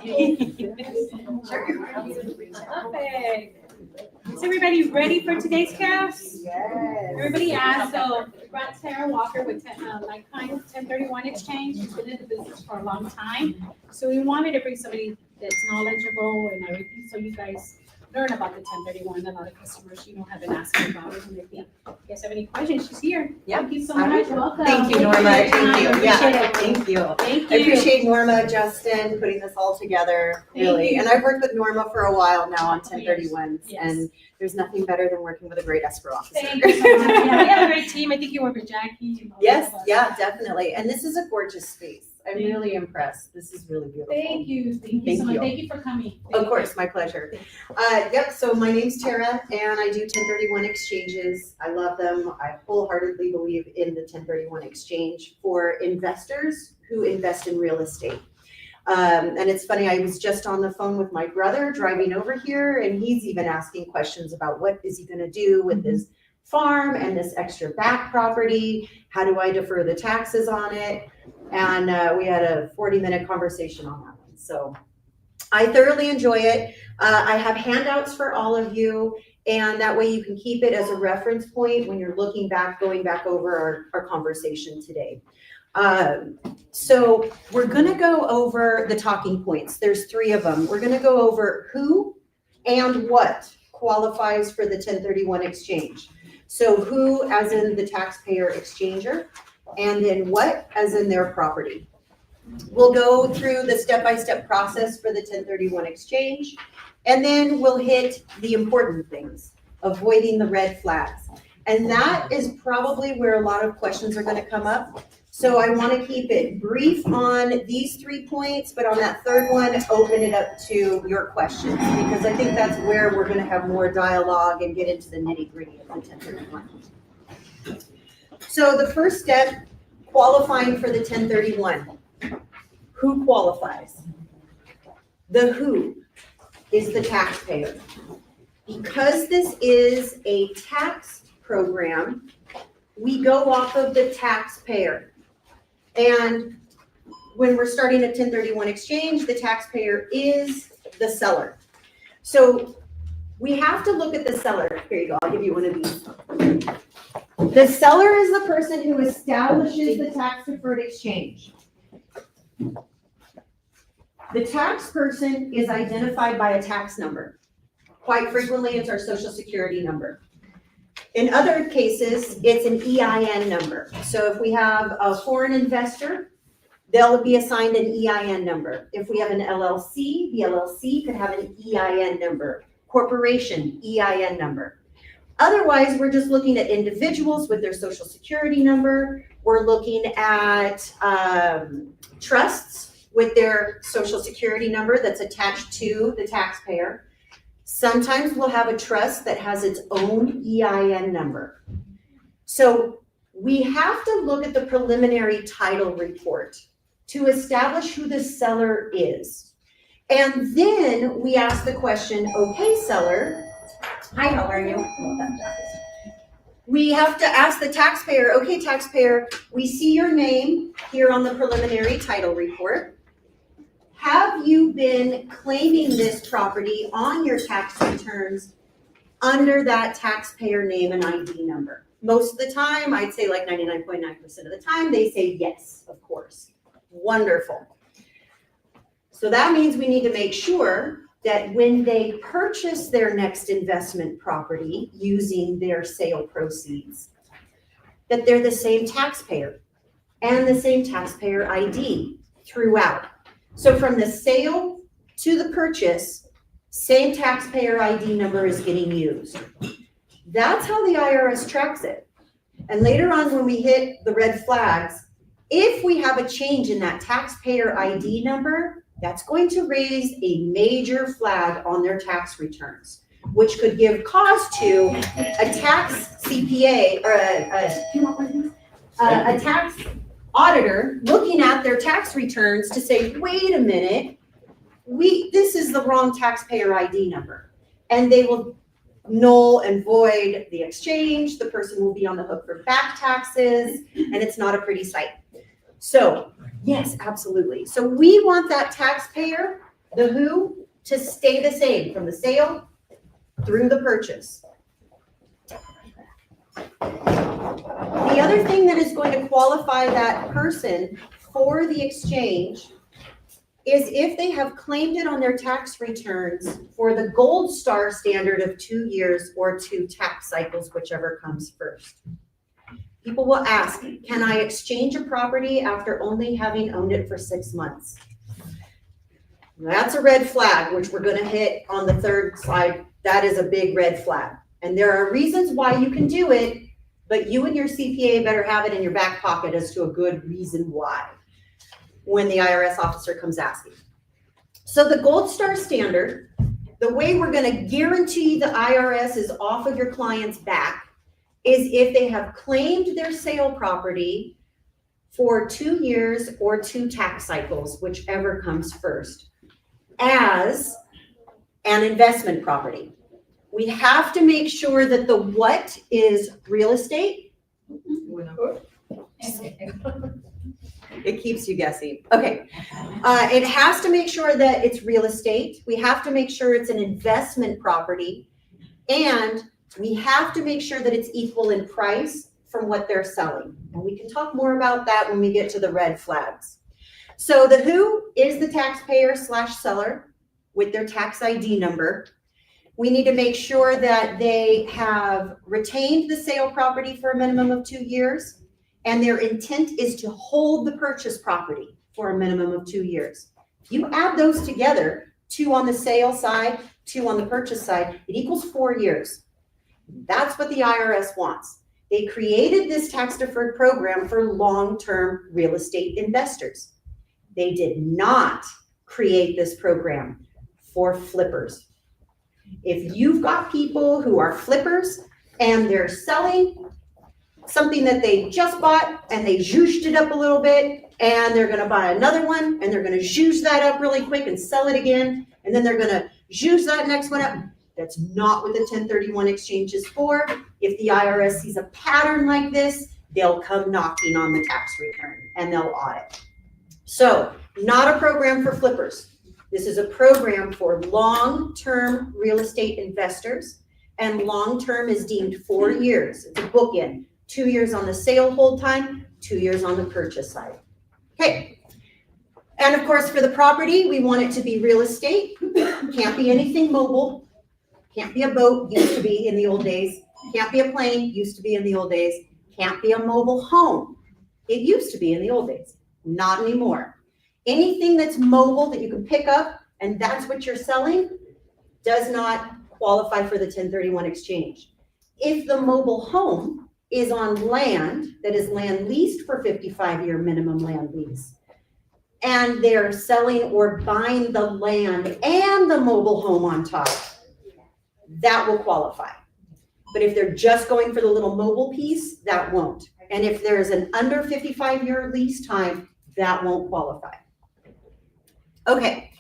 Perfect. Is everybody ready for today's class? Yes. Everybody asked, so we brought Tera Walker with Lifetime 1031 Exchange. She's been in the business for a long time. So we wanted to bring somebody that's knowledgeable and everything, so you guys learn about the 1031. A lot of customers, have been asking about it, and if you guys have any questions, she's here. Yep. Thank you so much. Welcome. Thank you, Norma. Thank you. Appreciate Yeah, it. thank you. Thank I you. appreciate Norma, Justin, putting this all together, really. Thank you. And I've worked with Norma for a while now on 1031s, Yes. and there's nothing better than working with a great escrow officer. Thank you so much. Yeah, we have a great team. I think you work with Jackie. And all Yes, of us. yeah, definitely. And this is a gorgeous space. I'm really impressed. This is really beautiful. Thank you. Thank you Thank so much. you. Thank you for coming. Of course, my pleasure. Yep, so my name's Tera, and I do 1031 exchanges. I love them. I wholeheartedly believe in the 1031 exchange for investors who invest in real estate. And it's funny, I was just on the phone with my brother driving over here, and he's even asking questions about what is he gonna do with his farm and this extra back property? How do I defer the taxes on it? And we had a 40-minute conversation on that one. So I thoroughly enjoy it. I have handouts for all of you, and that way you can keep it as a reference point when you're looking back, going back over our conversation today. So we're gonna go over the talking points. There's 3 of them. We're gonna go over who and what qualifies for the 1031 exchange. So who as in the taxpayer exchanger, and then what as in their property. We'll go through the step-by-step process for the 1031 exchange, and then we'll hit the important things, avoiding the red flags. And that is probably where a lot of questions are gonna come up. So I wanna keep it brief on these 3 points, but on that 3rd one, open it up to your questions, because I think that's where we're gonna have more dialogue and get into the nitty-gritty of the 1031. So the first step, qualifying for the 1031. Who qualifies? The who is the taxpayer. Because this is a tax program, we go off of the taxpayer. And when we're starting a 1031 exchange, the taxpayer is the seller. So we have to look at the seller. Here you go, I'll give you one of these. The seller is the person who establishes the tax deferred exchange. The tax person is identified by a tax number. Quite frequently, it's our social security number. In other cases, it's an EIN number. So if we have a foreign investor, they'll be assigned an EIN number. If we have an LLC, the LLC could have an EIN number. Corporation, EIN number. Otherwise, we're just looking at individuals with their social security number. We're looking at trusts with their social security number that's attached to the taxpayer. Sometimes we'll have a trust that has its own EIN number. So we have to look at the preliminary title report to establish who the seller is. And then we ask the question, okay, seller, hi, how are you? We have to ask the taxpayer, okay, taxpayer, we see your name here on the preliminary title report. Have you been claiming this property on your tax returns under that taxpayer name and ID number? Most of the time, I'd say like 99.9% of the time, they say yes, of course. Wonderful. So that means we need to make sure that when they purchase their next investment property using their sale proceeds, that they're the same taxpayer and the same taxpayer ID throughout. So from the sale to the purchase, same taxpayer ID number is getting used. That's how the IRS tracks it. And later on when we hit the red flags, if we have a change in that taxpayer ID number, that's going to raise a major flag on their tax returns, which could give cause to a tax CPA or a tax auditor looking at their tax returns to say, wait a minute, this is the wrong taxpayer ID number. And they will null and void the exchange. The person will be on the hook for back taxes, and it's not a pretty sight. So yes, absolutely. So we want that taxpayer The who to stay the same from the sale through the purchase. The other thing that is going to qualify that person for the exchange is if they have claimed it on their tax returns for the gold star standard of 2 years or 2 tax cycles, whichever comes first. People will ask, can I exchange a property after only having owned it for 6 months? That's a red flag, which we're gonna hit on the third slide. That is a big red flag. And there are reasons why you can do it, but you and your CPA better have it in your back pocket as to a good reason why when the IRS officer comes asking. So the gold star standard, the way we're gonna guarantee the IRS is off of your client's back is if they have claimed their sale property for 2 years or 2 tax cycles, whichever comes first, as an investment property. We have to make sure that the what is real estate. It keeps you guessing. Okay. It has to make sure that it's real estate. We have to make sure it's an investment property. And we have to make sure that it's equal in price from what they're selling. And we can talk more about that when we get to the red flags. So the who is the taxpayer/seller with their tax ID number. We need to make sure that they have retained the sale property for a minimum of 2 years, and their intent is to hold the purchase property for a minimum of 2 years. You add those together, 2 on the sale side, 2 on the purchase side, it equals 4 years. That's what the IRS wants. They created this tax deferred program for long-term real estate investors. They did not create this program for flippers. If you've got people who are flippers and they're selling something that they just bought and they zhooshed it up a little bit and they're gonna buy another one and they're gonna zhoosh that up really quick and sell it again and then they're gonna zhoosh that next one up, that's not what the 1031 exchange is for. If the IRS sees a pattern like this, they'll come knocking on the tax return and they'll audit. So, not a program for flippers. This is a program for long-term real estate investors, and long-term is deemed 4 years. It's a bookend. 2 years on the sale hold time, 2 years on the purchase side. Okay. And of course, for the property, we want it to be real estate. Can't be anything mobile. Can't be a boat, used to be in the old days. Can't be a plane, used to be in the old days. Can't be a mobile home. It used to be in the old days. Not anymore. Anything that's mobile that you can pick up and that's what you're selling does not qualify for the 1031 exchange. If the mobile home is on land that is land leased for 55-year minimum land lease, and they're selling or buying the land and the mobile home on top, that will qualify. But if they're just going for the little mobile piece, that won't. And if there's an under 55-year lease time, that won't qualify. Okay,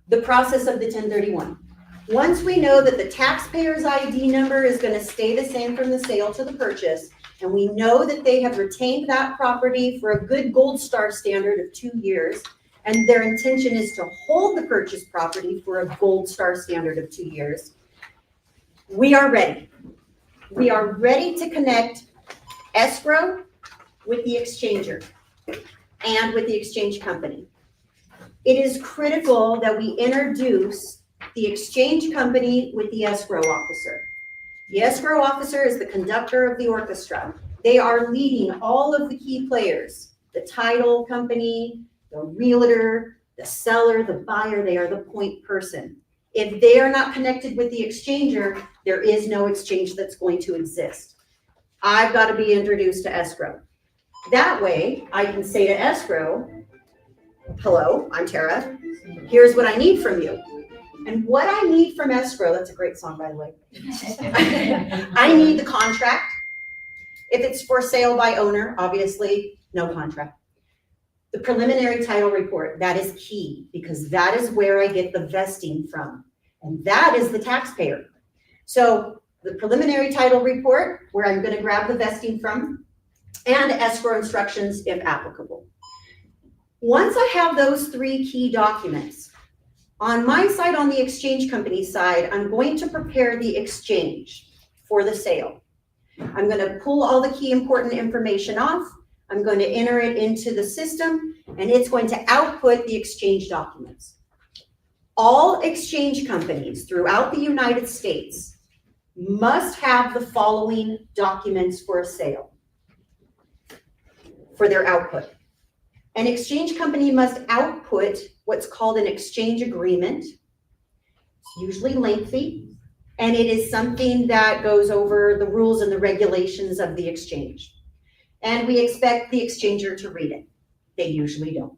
the process of the 1031. Once we know that the taxpayer's ID number is going to stay the same from the sale to the purchase, and we know that they have retained that property for a good gold star standard of 2 years, and their intention is to hold the purchase property for a gold star standard of 2 years, we are ready. We are ready to connect escrow with the exchanger and with the exchange company. It is critical that we introduce the exchange company with the escrow officer. The escrow officer is the conductor of the orchestra. They are leading all of the key players, the title company, the realtor, the seller, the buyer. They are the point person. If they are not connected with the exchanger, there is no exchange that's going to exist. I've got to be introduced to escrow. That way, I can say to escrow, hello, I'm Tera. Here's what I need from you. And what I need from escrow, that's a great song, by the way. I need the contract. If it's for sale by owner, obviously, no contract. The preliminary title report, that is key because that is where I get the vesting from. And that is the taxpayer. So the preliminary title report, where I'm going to grab the vesting from, and escrow instructions if applicable. Once I have those 3 key documents, On my side, on the exchange company side, I'm going to prepare the exchange for the sale. I'm going to pull all the key important information off. I'm going to enter it into the system, and it's going to output the exchange documents. All exchange companies throughout the United States must have the following documents for a sale for their output. An exchange company must output what's called an exchange agreement. It's usually lengthy, and it is something that goes over the rules and the regulations of the exchange. And we expect the exchanger to read it. They usually don't.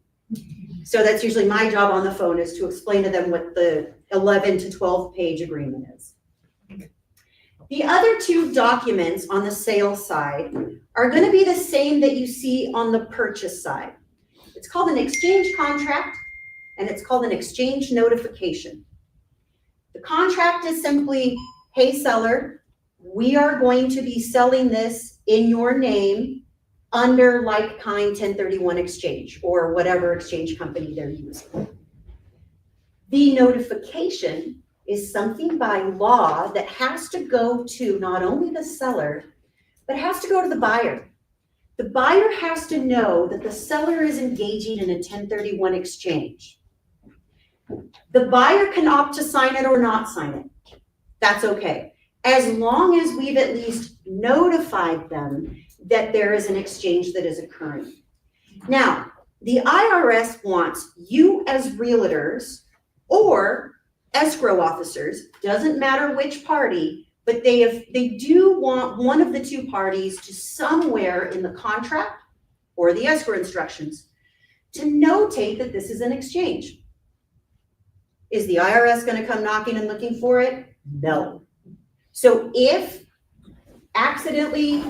So that's usually my job on the phone, is to explain to them what the 11 to 12 page agreement is. The other two documents on the sales side are going to be the same that you see on the purchase side. It's called an exchange contract, and it's called an exchange notification. The contract is simply, hey seller, we are going to be selling this in your name under like-kind 1031 exchange, or whatever exchange company they're using. The notification is something by law that has to go to not only the seller, but has to go to the buyer. The buyer has to know that the seller is engaging in a 1031 exchange. The buyer can opt to sign it or not sign it. That's okay, as long as we've at least notified them that there is an exchange that is occurring. Now, the IRS wants you as realtors or escrow officers, doesn't matter which party, but they do want one of the two parties to somewhere in the contract or the escrow instructions to notate that this is an exchange. Is the IRS going to come knocking and looking for it? No. So if accidentally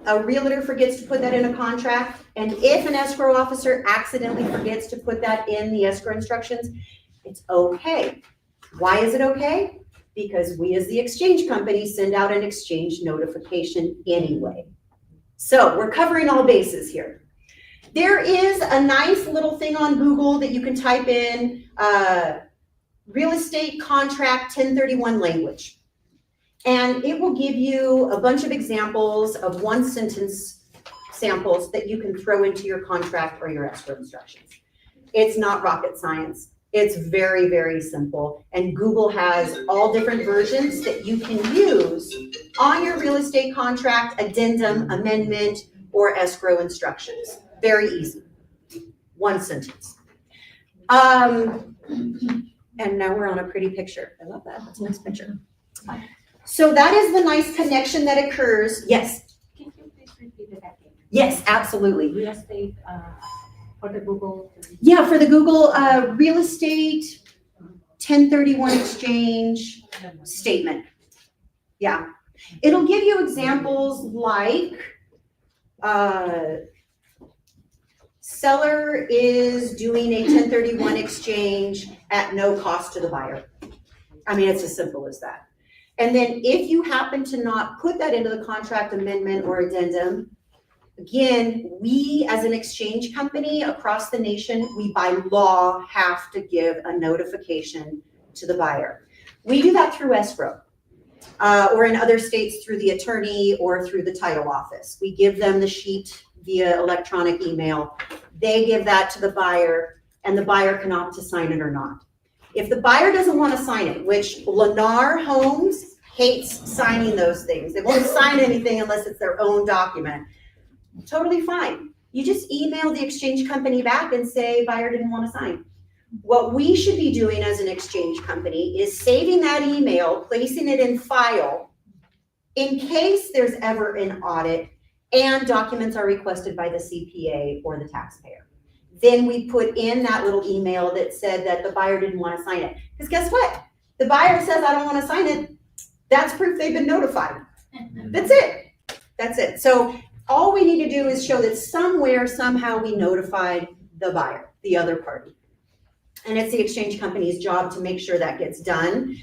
a realtor forgets to put that in a contract, and if an escrow officer accidentally forgets to put that in the escrow instructions, it's okay. Why is it okay? Because we as the exchange company send out an exchange notification anyway. So we're covering all bases here. There is a nice little thing on Google that you can type in, real estate contract 1031 language. And it will give you a bunch of examples of one sentence samples that you can throw into your contract or your escrow instructions. It's not rocket science. It's very, very simple. And Google has all different versions that you can use on your real estate contract, addendum, amendment, or escrow instructions. Very easy. One sentence. And now we're on a pretty picture. I love that. That's a nice picture. So that is the nice connection that occurs. Yes. Can you please repeat it again? Yes, absolutely. Real estate, for the Google. Yeah, for the Google real estate 1031 exchange statement. Yeah. It'll give you examples like seller is doing a 1031 exchange at no cost to the buyer. I mean, it's as simple as that. And then if you happen to not put that into the contract amendment or addendum, again, we as an exchange company across the nation, we by law have to give a notification to the buyer. We do that through escrow, or in other states through the attorney or through the title office. We give them the sheet via electronic email. They give that to the buyer, and the buyer can opt to sign it or not. If the buyer doesn't want to sign it, which Lennar Homes hates signing those things. They won't sign anything unless it's their own document. Totally fine. You just email the exchange company back and say, buyer didn't want to sign. What we should be doing as an exchange company is saving that email, placing it in file in case there's ever an audit and documents are requested by the CPA or the taxpayer. Then we put in that little email that said that the buyer didn't want to sign it. Because guess what? The buyer says, I don't want to sign it. That's proof they've been notified. That's it. That's it. So all we need to do is show that somewhere, somehow we notified the buyer, the other party. And it's the exchange company's job to make sure that gets done,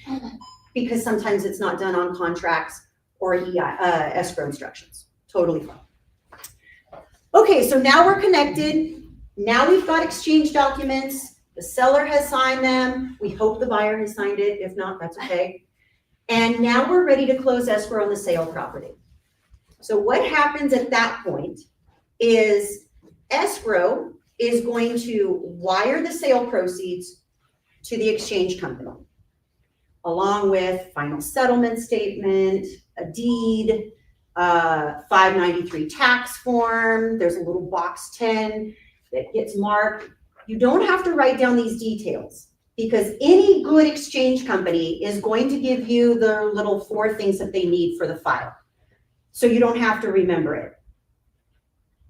because sometimes it's not done on contracts or escrow instructions. Totally fine. Okay, so now we're connected. Now we've got exchange documents. The seller has signed them. We hope the buyer has signed it. If not, that's okay. And now we're ready to close escrow on the sale property. So what happens at that point is escrow is going to wire the sale proceeds to the exchange company, along with final settlement statement, a deed, 593 tax form. There's a little box 10 that gets marked. You don't have to write down these details because any good exchange company is going to give you the little 4 things that they need for the file. So you don't have to remember it.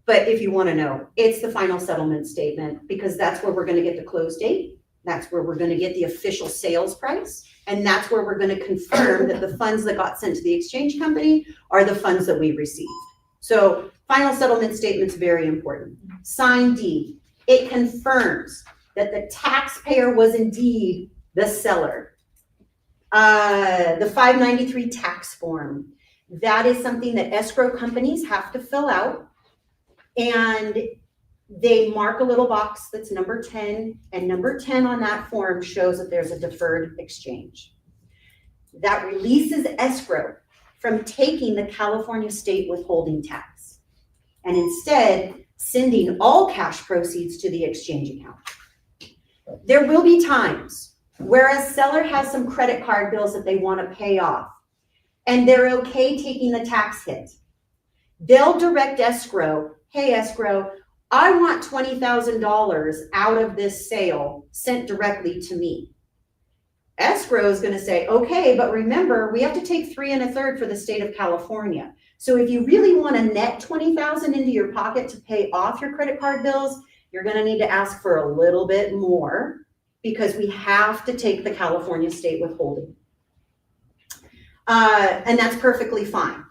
But if you want to know, it's the final settlement statement because that's where we're going to get the close date. That's where we're going to get the official sales price. And that's where we're going to confirm that the funds that got sent to the exchange company are the funds that we received. So final settlement statement's very important. Signed deed. It confirms that the taxpayer was indeed the seller. The 593 tax form. That is something that escrow companies have to fill out. And they mark a little box that's number 10, and number 10 on that form shows that there's a deferred exchange. That releases escrow from taking the California state withholding tax and instead sending all cash proceeds to the exchange account. There will be times where a seller has some credit card bills that they want to pay off, and they're okay taking the tax hit. They'll direct escrow, hey escrow, I want $20,000 out of this sale sent directly to me. Escrow is going to say, okay, but remember, we have to take 3 1/3 for the state of California. So if you really want to net $20,000 into your pocket to pay off your credit card bills, you're going to need to ask for a little bit more because we have to take the California state withholding. And that's perfectly fine.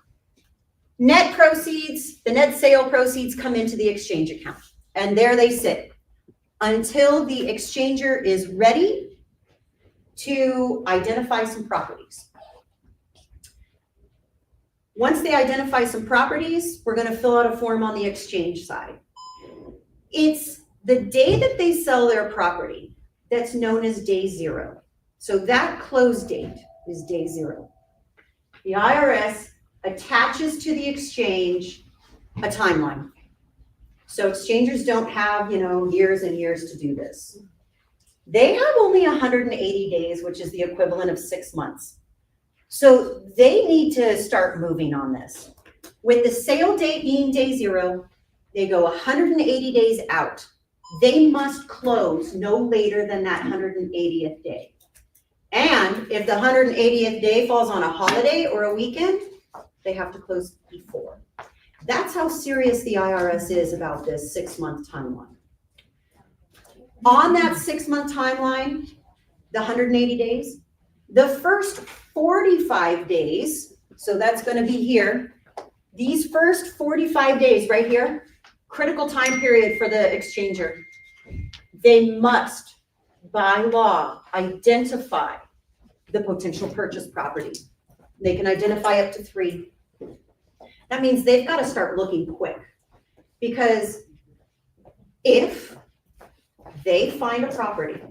Net proceeds, the net sale proceeds come into the exchange account, and there they sit until the exchanger is ready to identify some properties. Once they identify some properties, we're going to fill out a form on the exchange side. It's the day that they sell their property that's known as day 0. So that close date is day 0. The IRS attaches to the exchange a timeline. So exchangers don't have, years and years to do this. They have only 180 days, which is the equivalent of 6 months. So they need to start moving on this. With the sale date being day 0, they go 180 days out. They must close no later than that 180th day. And if the 180th day falls on a holiday or a weekend, they have to close before. That's how serious the IRS is about this 6-month timeline. On that 6-month timeline, the 180 days, the first 45 days, so that's going to be here, these first 45 days right here, critical time period for the exchanger, they must, by law, identify the potential purchase property. They can identify up to 3. That means they've got to start looking quick, because if they find a property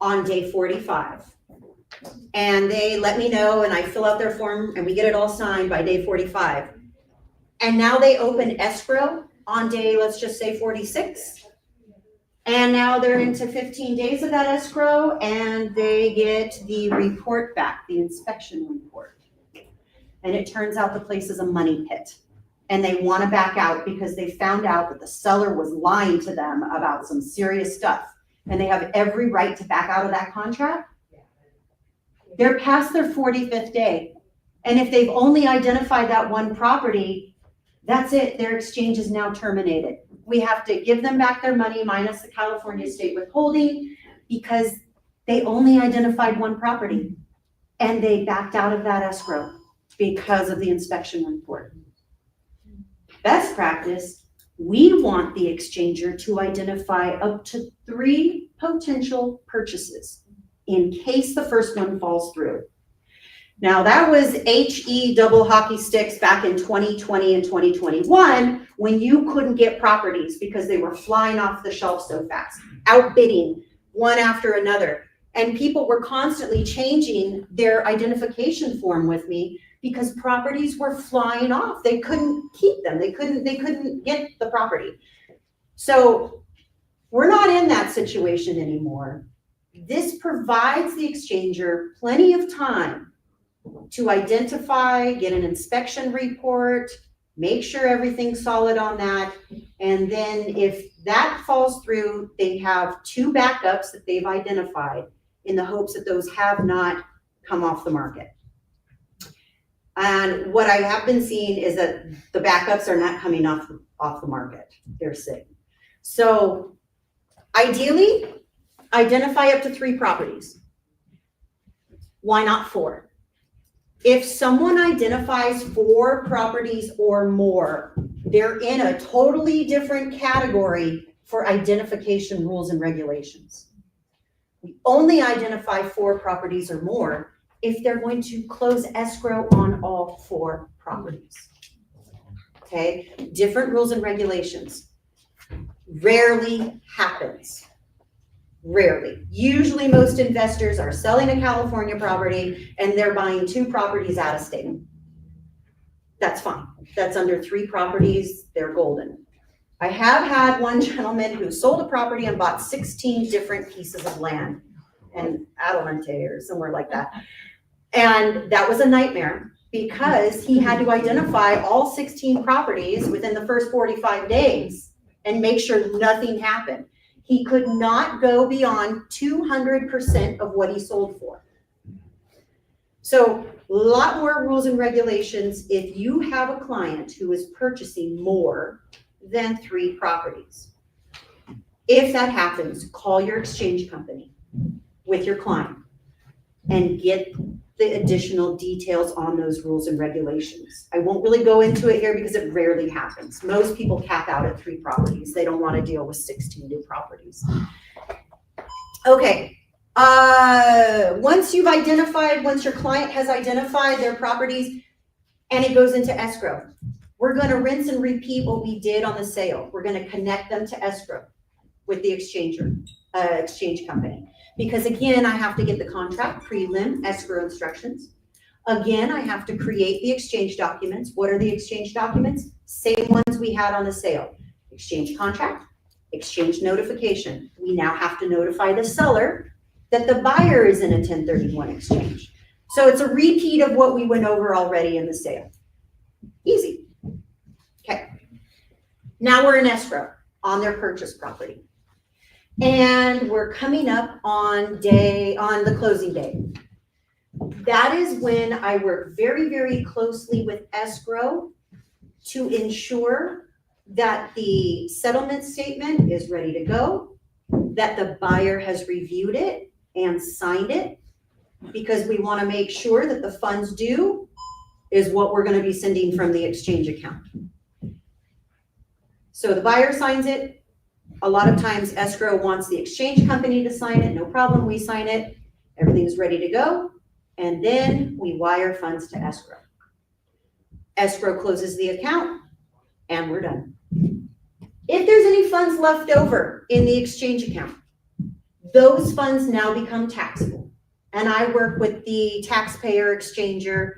on day 45 and they let me know and I fill out their form and we get it all signed by day 45, and now they open escrow on day, let's just say 46, and now they're into 15 days of that escrow and they get the report back, the inspection report. And it turns out the place is a money pit. And they want to back out because they found out that the seller was lying to them about some serious stuff. And they have every right to back out of that contract. They're past their 45th day. And if they've only identified that one property, that's it. Their exchange is now terminated. We have to give them back their money minus the California state withholding because they only identified one property and they backed out of that escrow because of the inspection report. Best practice, we want the exchanger to identify up to 3 potential purchases in case the first one falls through. Now, that was HE double hockey sticks back in 2020 and 2021 when you couldn't get properties because they were flying off the shelf so fast, outbidding one after another. And people were constantly changing their identification form with me because properties were flying off. They couldn't keep them. They couldn't get the property. So we're not in that situation anymore. This provides the exchanger plenty of time to identify, get an inspection report, make sure everything's solid on that. And then if that falls through, they have 2 backups that they've identified in the hopes that those have not come off the market. And what I have been seeing is that the backups are not coming off the market. They're sitting. So ideally, identify up to 3 properties. Why not 4? If someone identifies 4 properties or more, they're in a totally different category for identification rules and regulations. We only identify 4 properties or more if they're going to close escrow on all 4 properties. Okay, different rules and regulations. Rarely happens. Rarely. Usually most investors are selling a California property and they're buying 2 properties out of state. That's fine. That's under 3 properties, they're golden. I have had one gentleman who sold a property and bought 16 different pieces of land in Adelante or somewhere like that. And that was a nightmare because he had to identify all 16 properties within the first 45 days and make sure nothing happened. He could not go beyond 200% of what he sold for. So a lot more rules and regulations if you have a client who is purchasing more than 3 properties. If that happens, call your exchange company with your client and get the additional details on those rules and regulations. I won't really go into it here because it rarely happens. Most people cap out at 3 properties. They don't want to deal with 16 new properties. Okay, once your client has identified their properties and it goes into escrow, we're going to rinse and repeat what we did on the sale. We're going to connect them to escrow with the exchange company. Because again, I have to get the contract, prelim, escrow instructions. Again, I have to create the exchange documents. What are the exchange documents? Same ones we had on the sale. Exchange contract, exchange notification. We now have to notify the seller that the buyer is in a 1031 exchange. So it's a repeat of what we went over already in the sale. Easy. Okay. Now we're in escrow on their purchase property. And we're coming up on the closing day. That is when I work very, very closely with escrow to ensure that the settlement statement is ready to go, that the buyer has reviewed it and signed it, because we want to make sure that the funds due is what we're going to be sending from the exchange account. So the buyer signs it. A lot of times escrow wants the exchange company to sign it. No problem, we sign it. Everything's ready to go. And then we wire funds to escrow. Escrow closes the account and we're done. If there's any funds left over in the exchange account, those funds now become taxable. And I work with the taxpayer exchanger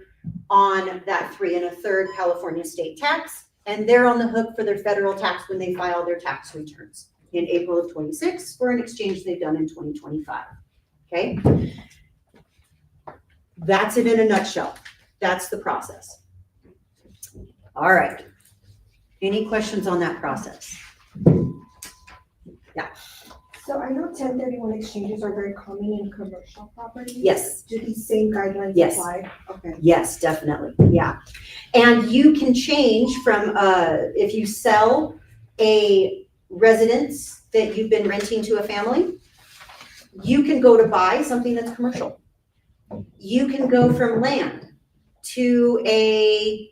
on that 3 1/3 California state tax. And they're on the hook for their federal tax when they file their tax returns in April of 26 for an exchange they've done in 2025. Okay? That's it in a nutshell. That's the process. All right. Any questions on that process? Yeah. So I know 1031 exchanges are very common in commercial properties. Yes. Do these same guidelines Yes. apply? Okay. Yes, definitely. Yeah. And you can change from, if you sell a residence that you've been renting to a family, you can go to buy something that's commercial. You can go from land to a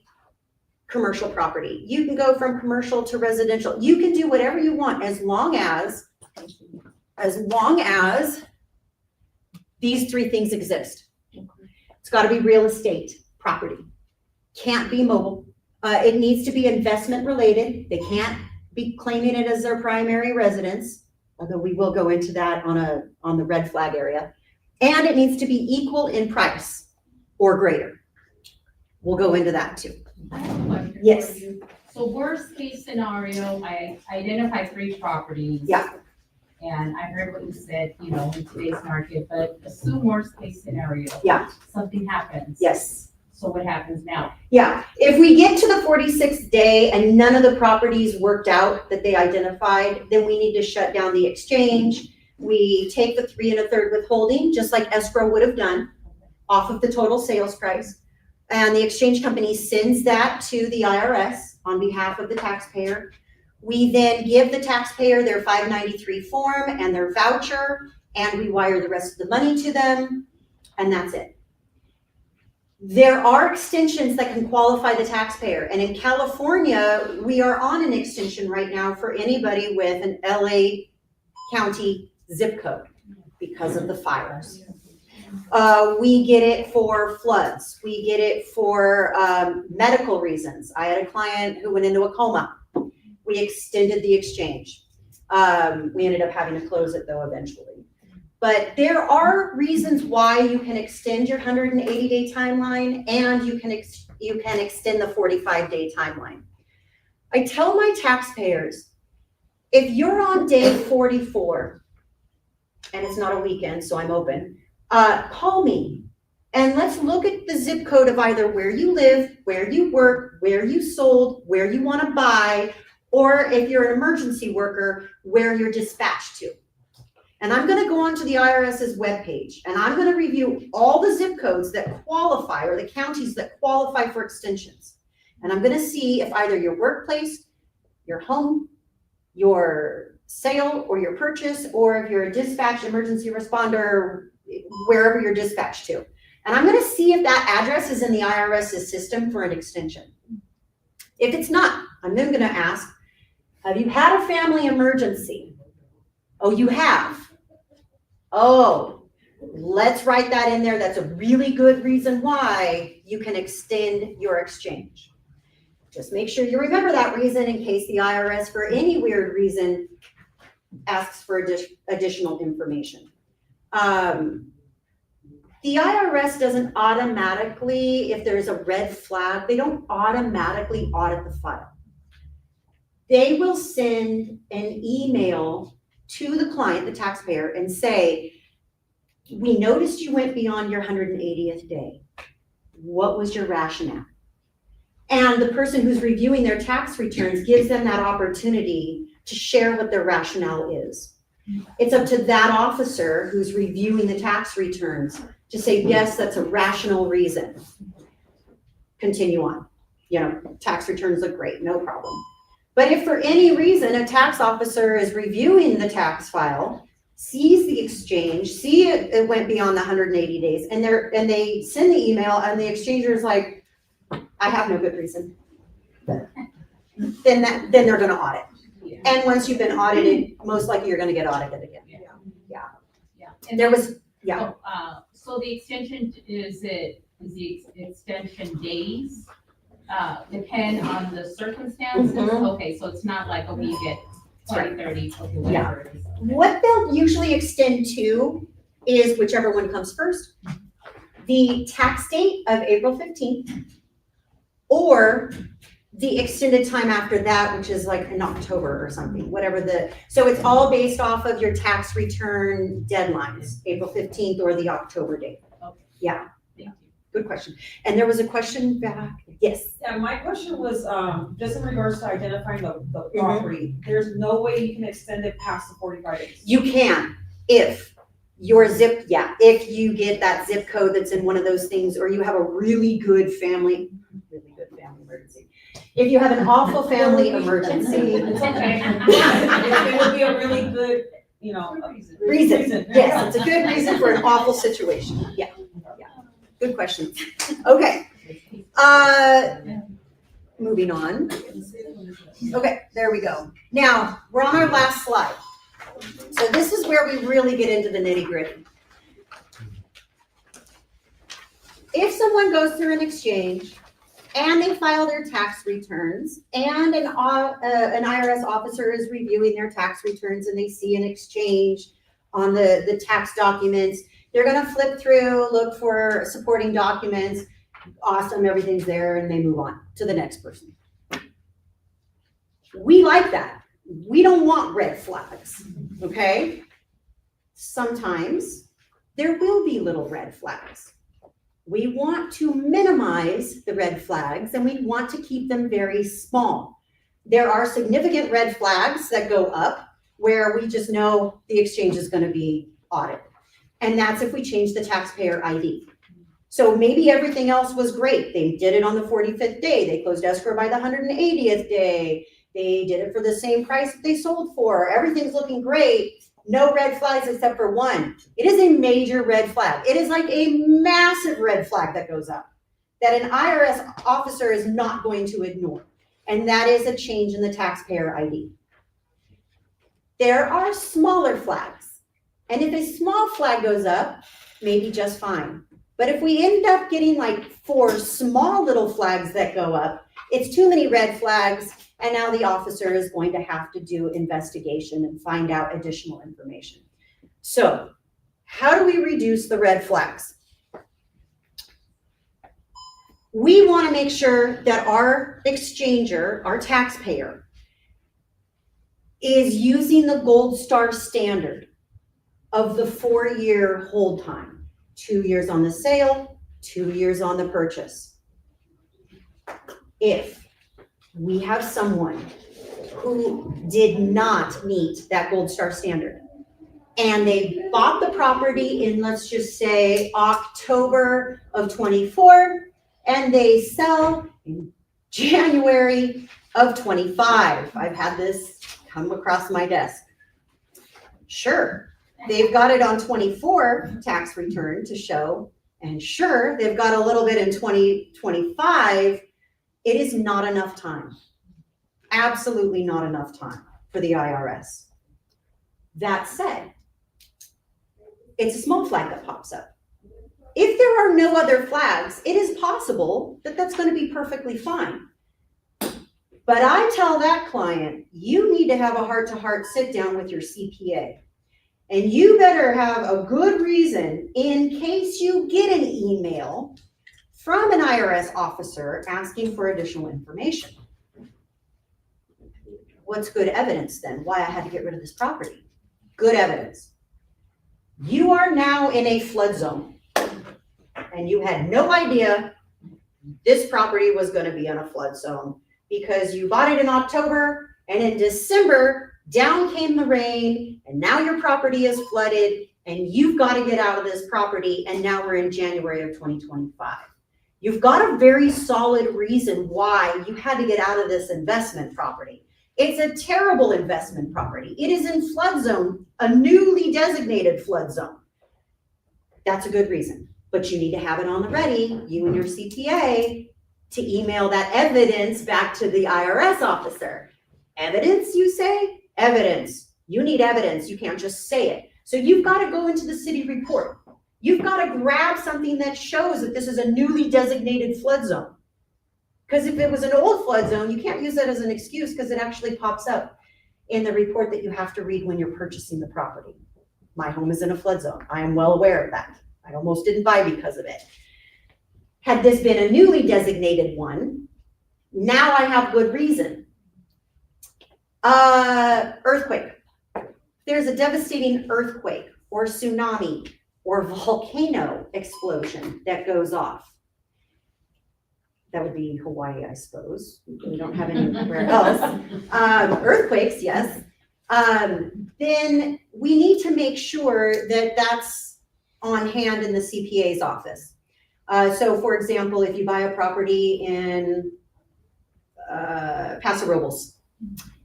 commercial property. You can go from commercial to residential. You can do whatever you want as long as these 3 things exist. It's gotta be real estate property. Can't be mobile. It needs to be investment related. They can't be claiming it as their primary residence, although we will go into that on the red flag area. And it needs to be equal in price or greater. We'll go into that too. I have a question Yes. for you. So worst case scenario, I identified 3 properties. Yeah. And I heard what you said, you know, in today's market, but assume worst case scenario. Yeah. Something happens. Yes. So what happens now? Yeah, if we get to the 46th day and none of the properties worked out that they identified, then we need to shut down the exchange. We take the 3 1/3 withholding, just like escrow would have done, off of the total sales price. And the exchange company sends that to the IRS on behalf of the taxpayer. We then give the taxpayer their 593 form and their voucher, and we wire the rest of the money to them, and that's it. There are extensions that can qualify the taxpayer, and in California, we are on an extension right now for anybody with an LA County zip code because of the fires. We get it for floods. We get it for medical reasons. I had a client who went into a coma. We extended the exchange. We ended up having to close it though eventually. But there are reasons why you can extend your 180-day timeline and you can extend the 45-day timeline. I tell my taxpayers, if you're on day 44, and it's not a weekend, so I'm open, call me and let's look at the zip code of either where you live, where you work, where you sold, where you want to buy, or if you're an emergency worker, where you're dispatched to. And I'm going to go onto the IRS's webpage and I'm going to review all the zip codes that qualify or the counties that qualify for extensions. And I'm going to see if either your workplace, your home, your sale or your purchase, or if you're a dispatch emergency responder, wherever you're dispatched to. And I'm going to see if that address is in the IRS's system for an extension. If it's not, I'm then going to ask, have you had a family emergency? Oh, you have. Oh, let's write that in there. That's a really good reason why you can extend your exchange. Just make sure you remember that reason in case the IRS, for any weird reason, asks for additional information. The IRS doesn't automatically, if there's a red flag, they don't automatically audit the file. They will send an email to the client, the taxpayer, and say, we noticed you went beyond your 180th day. What was your rationale? And the person who's reviewing their tax returns gives them that opportunity to share what their rationale is. It's up to that officer who's reviewing the tax returns to say, yes, that's a rational reason. Continue on. You know, tax returns look great, no problem. But if for any reason a tax officer is reviewing the tax file, sees the exchange, see it went beyond the 180 days, and they send the email and the exchanger is like, I have no good reason, then they're gonna audit. Yeah. And once you've been audited, most likely you're gonna get audited again. Yeah. And There was, yeah. So the extension is the extension days depend on the circumstances? Mhm. Okay, so it's not like, okay, you get That's right. 20, 30, okay, whatever it is. What they'll usually extend to is whichever one comes first. The tax date of April 15th, or the extended time after that, which is like in October or something, so it's all based off of your tax return deadlines, April 15th or the October date. Okay. Yeah. Thank you. Good question. And there was a question back. Yes. Yeah, my question was, just in regards to identifying the property, there's no way you can extend it past the 45 days. You can, if your if you get that zip code that's in one of those things, or you have a really good family emergency. If you have an awful family emergency. It's okay. It would be a really good, Reason, yes, it's a good reason for an awful situation, yeah. Good question. Okay, moving on. Okay, there we go. Now, we're on our last slide. So this is where we really get into the nitty-gritty. if someone goes through an exchange and they file their tax returns and an IRS officer is reviewing their tax returns and they see an exchange on the tax documents, they're gonna flip through, look for supporting documents, awesome, everything's there, and they move on to the next person. We like that. We don't want red flags, okay? Sometimes there will be little red flags. We want to minimize the red flags and we want to keep them very small. There are significant red flags that go up where we just know the exchange is gonna be audited. And that's if we change the taxpayer ID. So maybe everything else was great. They did it on the 45th day. They closed escrow by the 180th day. They did it for the same price that they sold for. Everything's looking great. No red flags except for one. It is a major red flag. It is like a massive red flag that goes up that an IRS officer is not going to ignore. And that is a change in the taxpayer ID. There are smaller flags. And if a small flag goes up, maybe just fine. But if we end up getting like 4 small little flags that go up, it's too many red flags. And now the officer is going to have to do investigation and find out additional information. So how do we reduce the red flags? We want to make sure that our exchanger, our taxpayer, is using the gold star standard of the 4-year hold time. 2 years on the sale, 2 years on the purchase. If we have someone who did not meet that gold star standard and they bought the property in, let's just say, October of 24, and they sell in January of 25. I've had this come across my desk. Sure, they've got it on 24 tax return to show, and sure, they've got a little bit in 2025. It is not enough time. Absolutely not enough time for the IRS. That said, it's a small flag that pops up. If there are no other flags, it is possible that that's going to be perfectly fine. But I tell that client, you need to have a heart-to-heart sit down with your CPA. And you better have a good reason in case you get an email from an IRS officer asking for additional information. What's good evidence then? Why I had to get rid of this property? Good evidence. You are now in a flood zone and you had no idea this property was going to be in a flood zone because you bought it in October and in December down came the rain and now your property is flooded and you've got to get out of this property, and now we're in January of 2025. You've got a very solid reason why you had to get out of this investment property. It's a terrible investment property. It is in flood zone, a newly designated flood zone. That's a good reason, but you need to have it on the ready, you and your CPA, to email that evidence back to the IRS officer. Evidence, you say? Evidence. You need evidence. You can't just say it. So you've got to go into the city report. You've got to grab something that shows that this is a newly designated flood zone. Because if it was an old flood zone, you can't use that as an excuse because it actually pops up in the report that you have to read when you're purchasing the property. My home is in a flood zone. I am well aware of that. I almost didn't buy because of it. Had this been a newly designated one, now I have good reason. Earthquake. There's a devastating earthquake or tsunami or volcano explosion that goes off. That would be Hawaii, I suppose. We don't have anywhere else. Earthquakes, yes. Then we need to make sure that that's on hand in the CPA's office. So for example, if you buy a property in Paso Robles,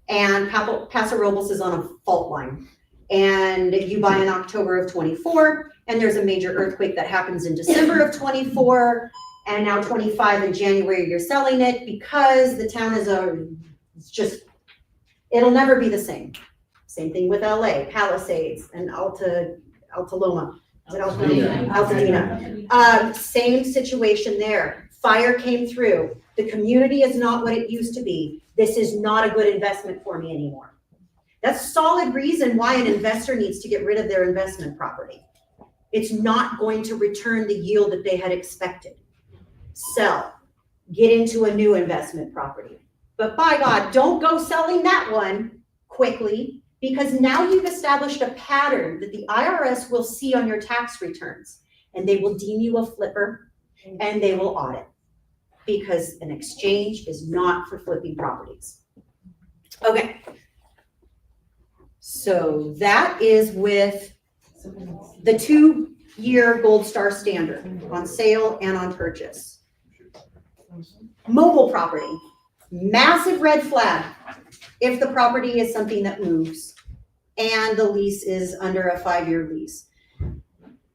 and Paso Robles is on a fault line, and you buy in October of 24, and there's a major earthquake that happens in December of 24, and now 25 in January, you're selling it because the town is it'll never be the same. Same thing with LA, Palisades, and Alta Loma. Is it Altadena? Same situation there. Fire came through. The community is not what it used to be. This is not a good investment for me anymore. That's solid reason why an investor needs to get rid of their investment property. It's not going to return the yield that they had expected. Sell, get into a new investment property. But by God, don't go selling that one quickly, because now you've established a pattern that the IRS will see on your tax returns, and they will deem you a flipper and they will audit, because an exchange is not for flipping properties. Okay. So that is with the 2-year Gold Star standard on sale and on purchase. Mobile property, massive red flag if the property is something that moves and the lease is under a 5-year lease.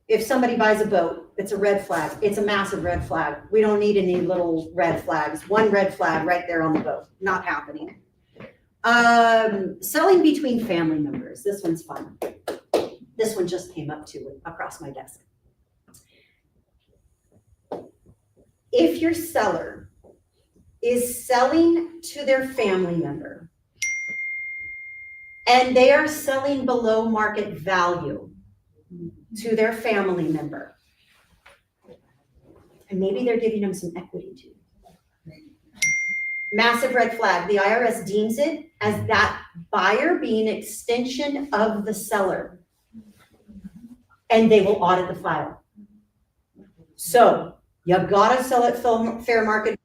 If somebody buys a boat, it's a red flag. It's a massive red flag. We don't need any little red flags. One red flag right there on the boat. Not happening. Selling between family members. This one's fun. This one just came up to across my desk. If your seller is selling to their family member and they are selling below market value to their family member, and maybe they're giving them some equity too. Massive red flag. The IRS deems it as that buyer being an extension of the seller, and they will audit the file. So you've got to sell it fair market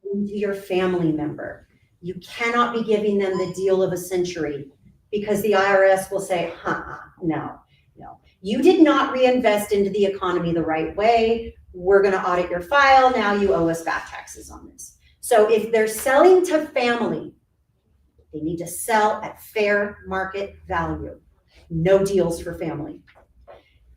to your family member. You cannot be giving them the deal of a century, because the IRS will say, no. You did not reinvest into the economy the right way. We're going to audit your file. Now you owe us back taxes on this. So if they're selling to family, they need to sell at fair market value. No deals for family.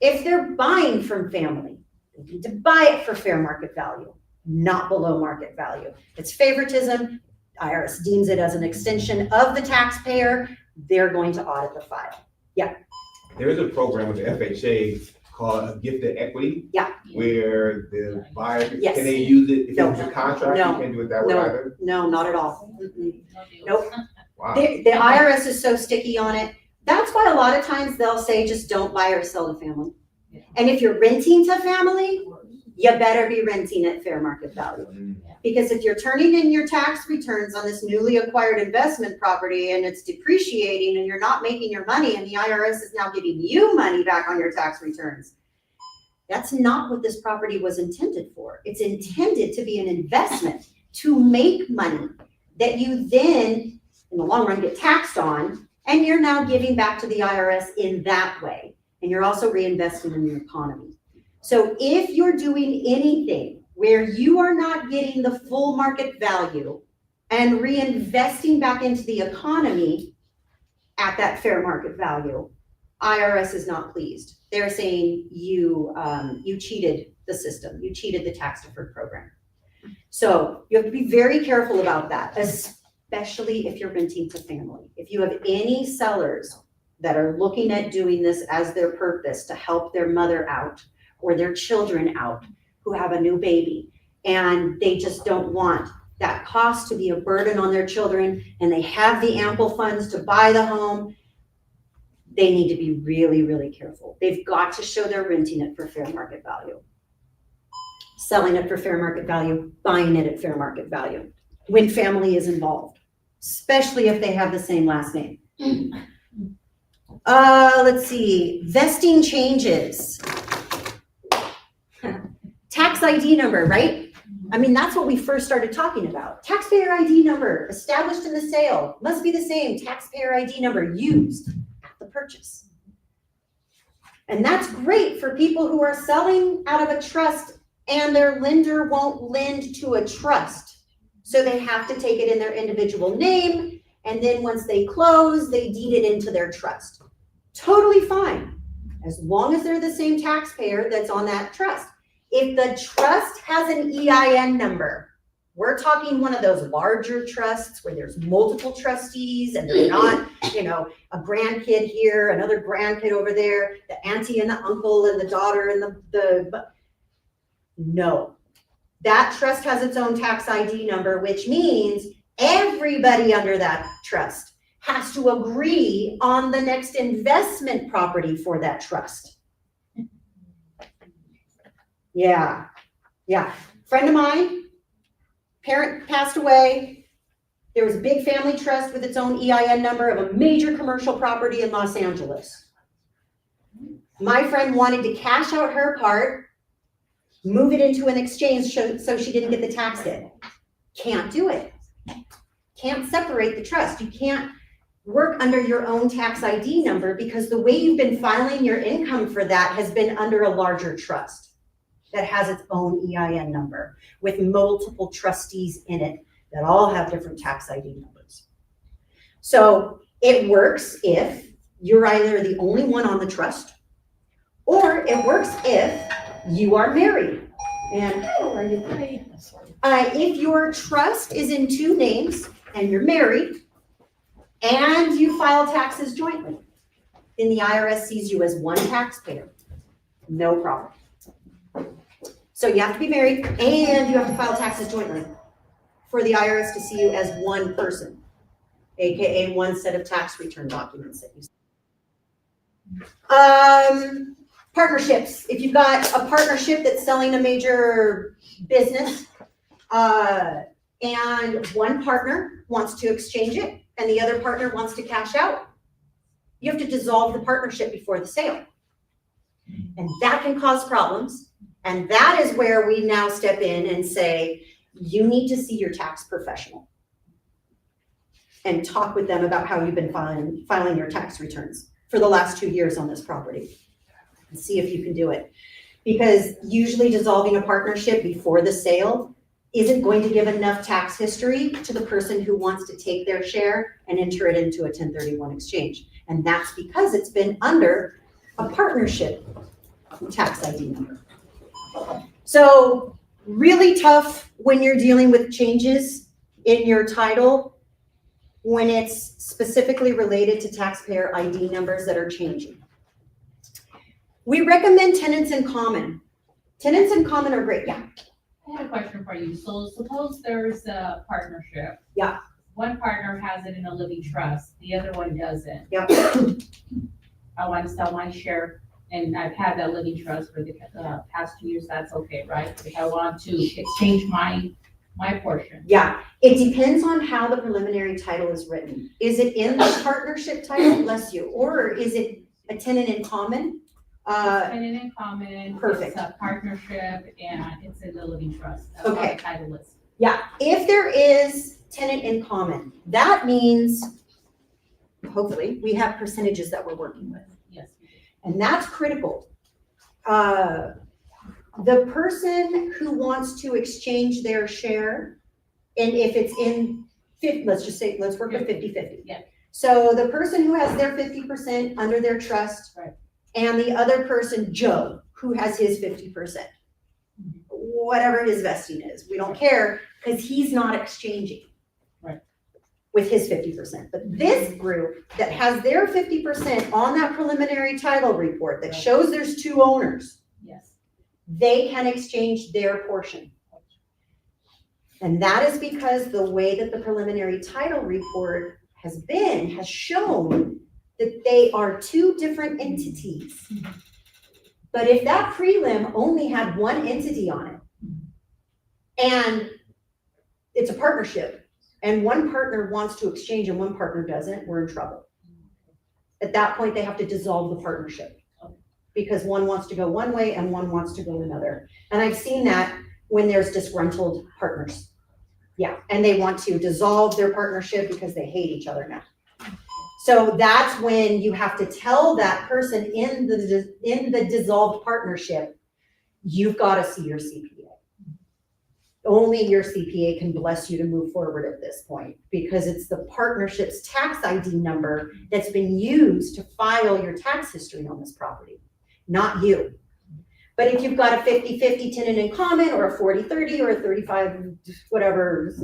If they're buying from family, they need to buy it for fair market value, not below market value. It's favoritism. IRS deems it as an extension of the taxpayer. They're going to audit the file. Yeah. There is a program with the FHA called a gift of equity. Yeah. Where the buyer, Yes. can they use it if No. it's a contract? No. You can't do it that way either? No, not at all. Nope. Wow. The IRS is so sticky on it. That's why a lot of times they'll say just don't buy or sell to family. And if you're renting to family, you better be renting at fair market value. Because if you're turning in your tax returns on this newly acquired investment property and it's depreciating and you're not making your money and the IRS is now giving you money back on your tax returns, that's not what this property was intended for. It's intended to be an investment to make money that you then, in the long run, get taxed on, and you're now giving back to the IRS in that way. And you're also reinvesting in the economy. So if you're doing anything where you are not getting the full market value and reinvesting back into the economy at that fair market value, IRS is not pleased. They're saying you cheated the system. You cheated the tax deferred program. So you have to be very careful about that, especially if you're renting to family. If you have any sellers that are looking at doing this as their purpose to help their mother out or their children out who have a new baby, and they just don't want that cost to be a burden on their children, and they have the ample funds to buy the home, they need to be really, really careful. They've got to show they're renting it for fair market value, selling it for fair market value, buying it at fair market value when family is involved, especially if they have the same last name. Let's see, vesting changes. Tax ID number, right? I mean, that's what we first started talking about. Taxpayer ID number established in the sale must be the same taxpayer ID number used at the purchase. And that's great for people who are selling out of a trust and their lender won't lend to a trust. So they have to take it in their individual name, and then once they close, they deed it into their trust. Totally fine, as long as they're the same taxpayer that's on that trust. If the trust has an EIN number, We're talking one of those larger trusts where there's multiple trustees and they're not, a grandkid here, another grandkid over there, the auntie and the uncle and the daughter and no. That trust has its own tax ID number, which means everybody under that trust has to agree on the next investment property for that trust. Yeah. Friend of mine, parent passed away. There was a big family trust with its own EIN number of a major commercial property in Los Angeles. My friend wanted to cash out her part, move it into an exchange so she didn't get the tax hit. Can't do it. Can't separate the trust. You can't work under your own tax ID number because the way you've been filing your income for that has been under a larger trust that has its own EIN number with multiple trustees in it that all have different tax ID numbers. So it works if you're either the only one on the trust, or it works if you are married. And if your trust is in two names and you're married and you file taxes jointly, then the IRS sees you as one taxpayer. No problem. So you have to be married and you have to file taxes jointly for the IRS to see you as one person, AKA one set of tax return documents that you. Partnerships. If you've got a partnership that's selling a major business, and one partner wants to exchange it and the other partner wants to cash out, you have to dissolve the partnership before the sale. And that can cause problems. And that is where we now step in and say, you need to see your tax professional and talk with them about how you've been filing your tax returns for the last 2 years on this property. And see if you can do it. Because usually dissolving a partnership before the sale isn't going to give enough tax history to the person who wants to take their share and enter it into a 1031 exchange. And that's because it's been under a partnership tax ID number. So really tough when you're dealing with changes in your title when it's specifically related to taxpayer ID numbers that are changing. We recommend tenants in common. Tenants in common are great, yeah. I had a question for you. So suppose there's a partnership. Yeah. One partner has it in a living trust, the other one doesn't. Yep. I want to sell my share, and I've had that living trust for the past 2 years, that's okay, right? If I want to exchange my portion. Yeah, it depends on how the preliminary title is written. Is it in the partnership title, bless you, or is it a tenant in common? Tenant in common, Perfect. it's a partnership, and it's in the living trust. That's Okay. what the title is. Yeah, if there is tenant in common, that means, hopefully, we have percentages that we're working with. Yes. And that's critical. The person who wants to exchange their share, and if it's in, let's work with 50-50. Yeah. So the person who has their 50% under their trust, Right. and the other person, Joe, who has his 50%. Whatever his vesting is, we don't care, because he's not exchanging. Right. With his 50%. But this group that has their 50% on that preliminary title report that shows there's two owners, Yes. they can exchange their portion. And that is because the way that the preliminary title report has shown that they are two different entities. But if that prelim only had one entity on it, and it's a partnership, and one partner wants to exchange and one partner doesn't, we're in trouble. At that point, they have to dissolve the partnership because one wants to go one way and one wants to go another. And I've seen that when there's disgruntled partners. Yeah, and they want to dissolve their partnership because they hate each other now. So that's when you have to tell that person in the dissolved partnership, you've got to see your CPA. Only your CPA can bless you to move forward at this point because it's the partnership's tax ID number that's been used to file your tax history on this property, not you. But if you've got a 50-50 tenant in common, or a 40-30, or a 35, whatever,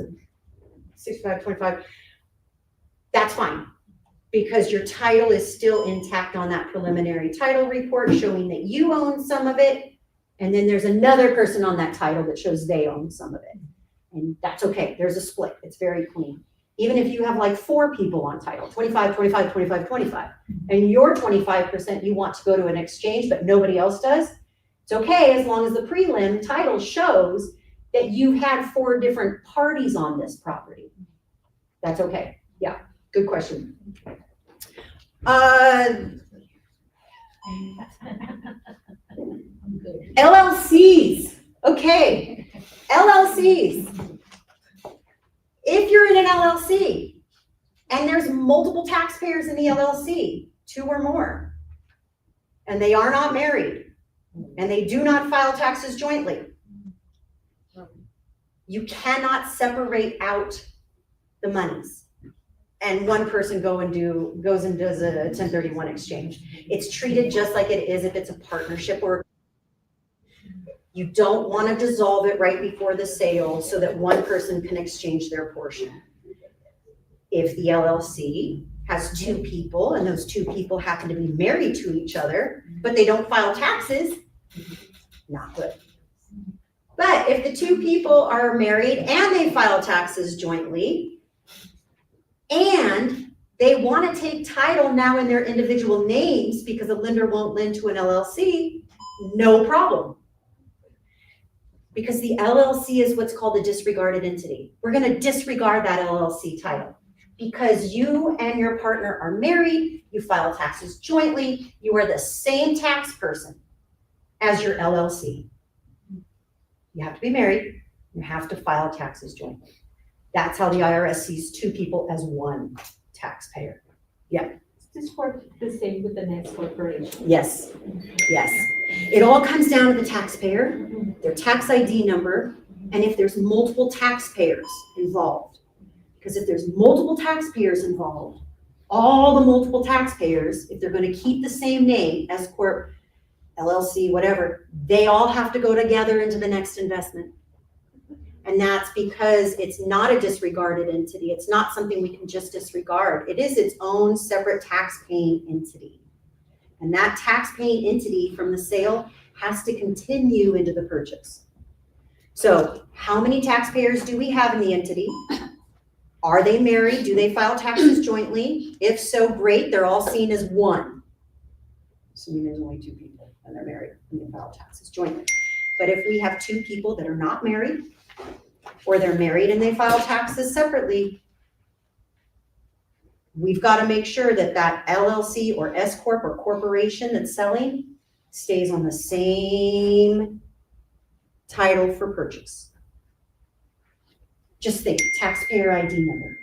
65-25, that's fine. Because your title is still intact on that preliminary title report showing that you own some of it. And then there's another person on that title that shows they own some of it. And that's okay, there's a split, it's very clean. Even if you have like 4 people on title, 25, 25, 25, 25, and your 25% you want to go to an exchange, but nobody else does, it's okay as long as the prelim title shows that you've had 4 different parties on this property. That's okay, yeah, good question. LLCs, okay, LLCs. If you're in an LLC and there's multiple taxpayers in the LLC, 2 or more, and they are not married, and they do not file taxes jointly, you cannot separate out the monies. And one person goes and does a 1031 exchange. It's treated just like it is if it's a partnership, or you don't want to dissolve it right before the sale so that one person can exchange their portion. If the LLC has 2 people and those 2 people happen to be married to each other, but they don't file taxes, not good. But if the 2 people are married and they file taxes jointly, and they want to take title now in their individual names because a lender won't lend to an LLC, no problem. Because the LLC is what's called a disregarded entity. We're going to disregard that LLC title. Because you and your partner are married, you file taxes jointly, you are the same tax person as your LLC. You have to be married, you have to file taxes jointly. That's how the IRS sees 2 people as one taxpayer. Yeah. Does this work the same with the next corporation? Yes, yes. It all comes down to the taxpayer, their tax ID number, and if there's multiple taxpayers involved. Because if there's multiple taxpayers involved, all the multiple taxpayers, if they're going to keep the same name, S Corp, LLC, whatever, they all have to go together into the next investment. And that's because it's not a disregarded entity. It's not something we can just disregard. It is its own separate tax-paying entity. And that tax-paying entity from the sale has to continue into the purchase. So how many taxpayers do we have in the entity? Are they married? Do they file taxes jointly? If so, great, they're all seen as one. Assuming there's only 2 people and they're married and they file taxes jointly. But if we have 2 people that are not married, or they're married and they file taxes separately, we've got to make sure that that LLC or S Corp or corporation that's selling stays on the same title for purchase. Just think, taxpayer ID number.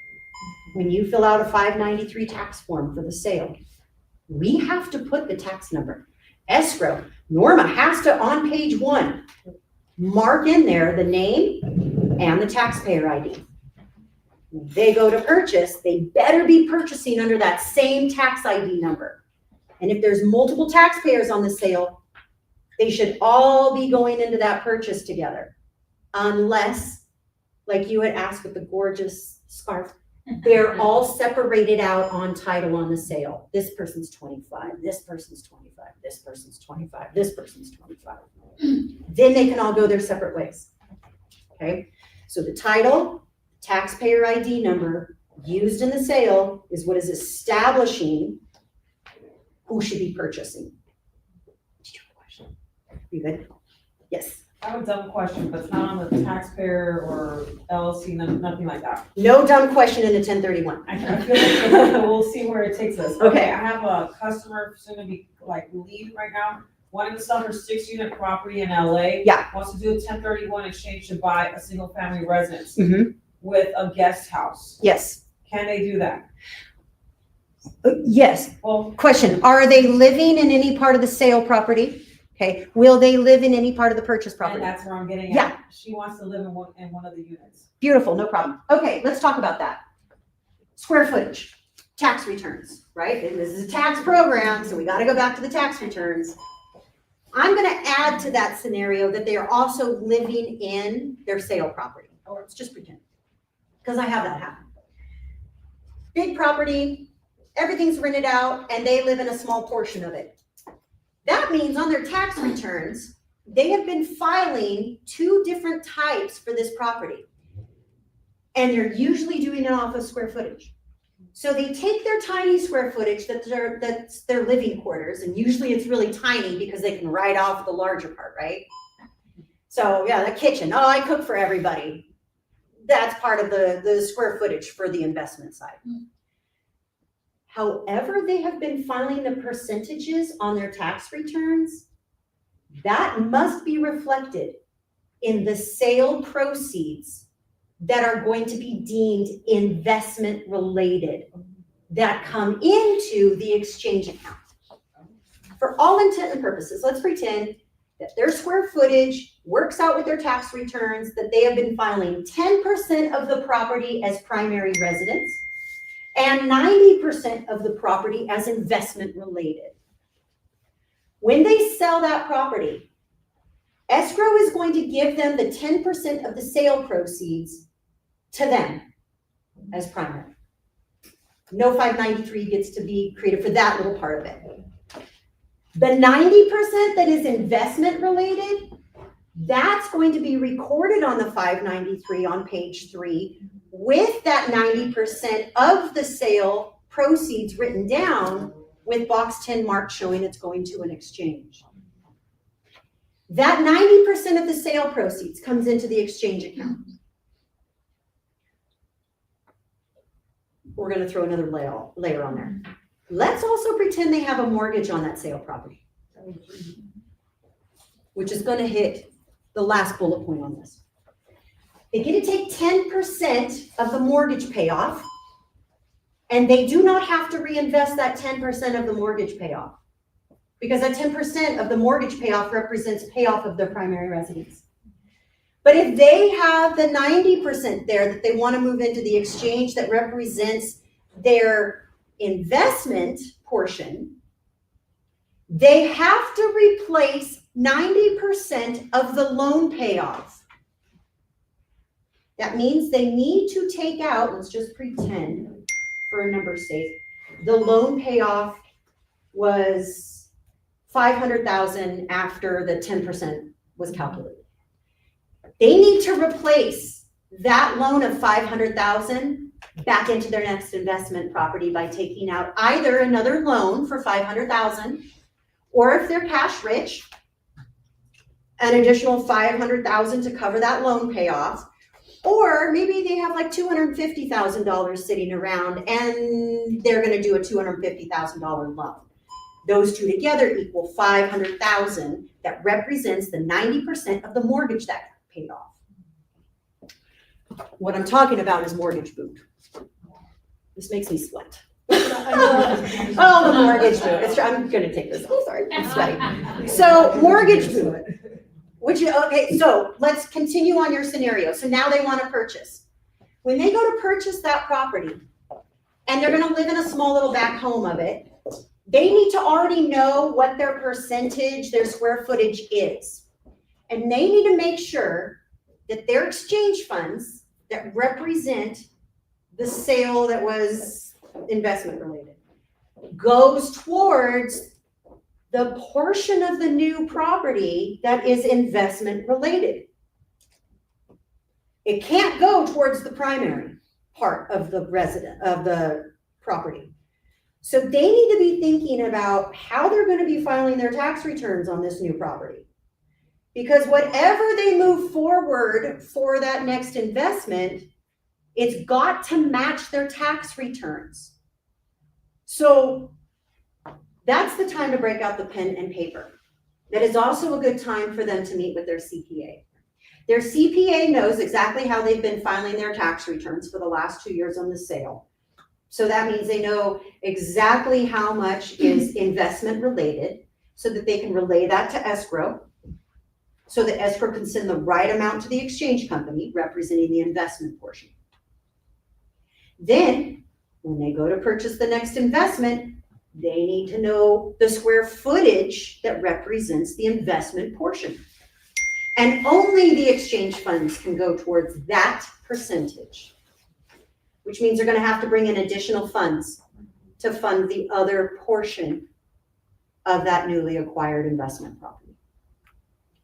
When you fill out a 593 tax form for the sale, we have to put the tax number. Escrow, Norma has to, on page 1, mark in there the name and the taxpayer ID. They go to purchase, they better be purchasing under that same tax ID number. And if there's multiple taxpayers on the sale, they should all be going into that purchase together. Unless, like you had asked with the gorgeous scarf, they're all separated out on title on the sale. This person's 25, this person's 25, this person's 25, this person's 25. Then they can all go their separate ways. Okay, so the title, taxpayer ID number used in the sale is what is establishing who should be purchasing. Did you have a question? You good? Yes. I have a dumb question, but it's not on the taxpayer or LLC, nothing like that. No dumb question in the 1031. I feel like we'll see where it takes us. Okay. I have a customer soon to be like lead right now, wanting to sell her 6-unit property in LA. Yeah. Wants to do a 1031 exchange to buy a single family residence Mhm. with a guest house. Yes. Can they do that? Yes. Well, Question, are they living in any part of the sale property? Okay, will they live in any part of the purchase and property? that's where I'm getting at. Yeah. She wants to live in one of the units. Beautiful, no problem. Okay, let's talk about that. Square footage, tax returns, right? And this is a tax program, so we gotta go back to the tax returns. I'm gonna add to that scenario that they are also living in their sale property, or let's just pretend, because I have that happen. Big property, everything's rented out, and they live in a small portion of it. That means on their tax returns, they have been filing 2 different types for this property. And they're usually doing it off of square footage. So they take their tiny square footage that's their living quarters, and usually it's really tiny because they can write off the larger part, right? So yeah, the kitchen, oh, I cook for everybody. That's part of the square footage for the investment side. However, they have been filing the percentages on their tax returns, that must be reflected in the sale proceeds that are going to be deemed investment related, that come into the exchange account. For all intent and purposes, let's pretend that their square footage works out with their tax returns, that they have been filing 10% of the property as primary residence and 90% of the property as investment related. When they sell that property, escrow is going to give them the 10% of the sale proceeds to them as primary. No 593 gets to be created for that little part of it. The 90% that is investment related, that's going to be recorded on the 593 on page 3 with that 90% of the sale proceeds written down with box 10 marked showing it's going to an exchange. That 90% of the sale proceeds comes into the exchange account. We're going to throw another layer on there. Let's also pretend they have a mortgage on that sale property, which is going to hit the last bullet point on this. They get to take 10% of the mortgage payoff, and they do not have to reinvest that 10% of the mortgage payoff, because that 10% of the mortgage payoff represents payoff of their primary residence. But if they have the 90% there that they want to move into the exchange that represents their investment portion, they have to replace 90% of the loan payoff. That means they need to take out, let's just pretend for a number's sake, the loan payoff was $500,000 after the 10% was calculated. They need to replace that loan of $500,000 back into their next investment property by taking out either another loan for $500,000, or if they're cash rich, an additional $500,000 to cover that loan payoff, or maybe they have like $250,000 sitting around and they're going to do a $250,000 loan. Those two together equal $500,000 that represents the 90% of the mortgage that paid off. What I'm talking about is mortgage boot. This makes me sweat. Oh, the mortgage boot. I'm gonna take this. Oh, sorry, I'm sweating. So mortgage boot, which is, okay, so let's continue on your scenario. So now they want to purchase. When they go to purchase that property and they're gonna live in a small little back home of it, they need to already know what their percentage, their square footage is. And they need to make sure that their exchange funds that represent the sale that was investment related goes towards the portion of the new property that is investment related. It can't go towards the primary part of the property. So they need to be thinking about how they're going to be filing their tax returns on this new property. Because whatever they move forward for that next investment, it's got to match their tax returns. So that's the time to break out the pen and paper. That is also a good time for them to meet with their CPA. Their CPA knows exactly how they've been filing their tax returns for the last 2 years on the sale. So that means they know exactly how much is investment related so that they can relay that to escrow. So that escrow can send the right amount to the exchange company representing the investment portion. Then, when they go to purchase the next investment, They need to know the square footage that represents the investment portion. And only the exchange funds can go towards that percentage, which means they're gonna have to bring in additional funds to fund the other portion of that newly acquired investment property.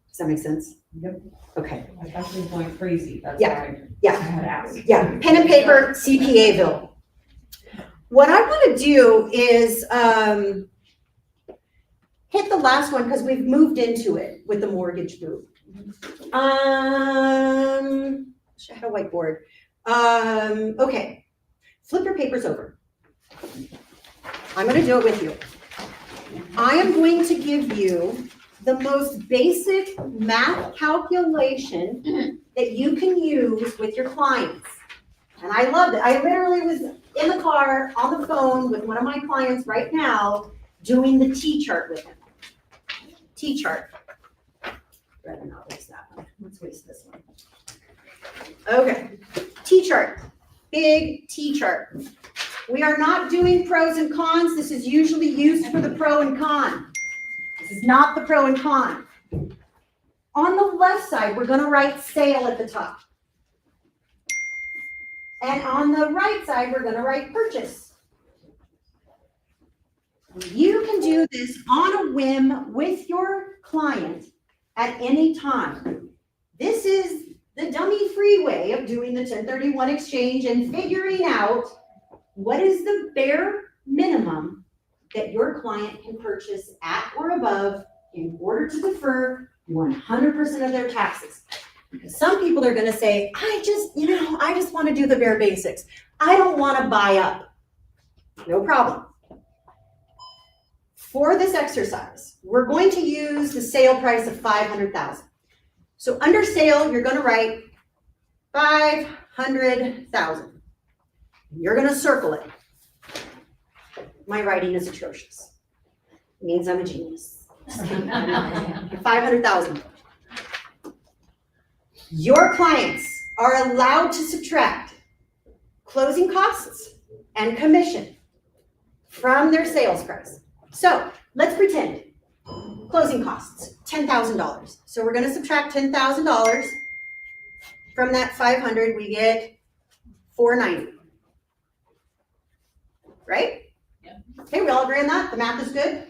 Does that make sense? Yep. Okay, I thought she was going crazy, that's Yeah. why I yeah. had asked. Yeah, pen and paper, CPA-ville. What I want to do is hit the last one because we've moved into it with the mortgage boot. I had a whiteboard. Okay, flip your papers over. I'm going to do it with you. I am going to give you the most basic math calculation that you can use with your clients. And I loved it. I literally was in the car on the phone with one of my clients right now doing the T-chart with him. T-chart. Rather not waste that one. Let's waste this one. Okay, T-chart. Big T-chart. We are not doing pros and cons. This is usually used for the pro and con. This is not the pro and con. On the left side, we're going to write sale at the top. And on the right side, we're going to write purchase. You can do this on a whim with your client at any time. This is the dummy-free way of doing the 1031 exchange and figuring out what is the bare minimum that your client can purchase at or above in order to defer 100% of their taxes. Because some people are going to say, I just want to do the bare basics. I don't want to buy up. No problem. For this exercise, we're going to use the sale price of $500,000. So under sale, you're going to write $500,000. You're going to circle it. My writing is atrocious. It means I'm a genius. 500,000. Your clients are allowed to subtract closing costs and commission from their sales price. So let's pretend closing costs, $10,000. So we're going to subtract $10,000 from that 500. We get $490. Right? Yeah. Okay, we all agree on that? The math is good?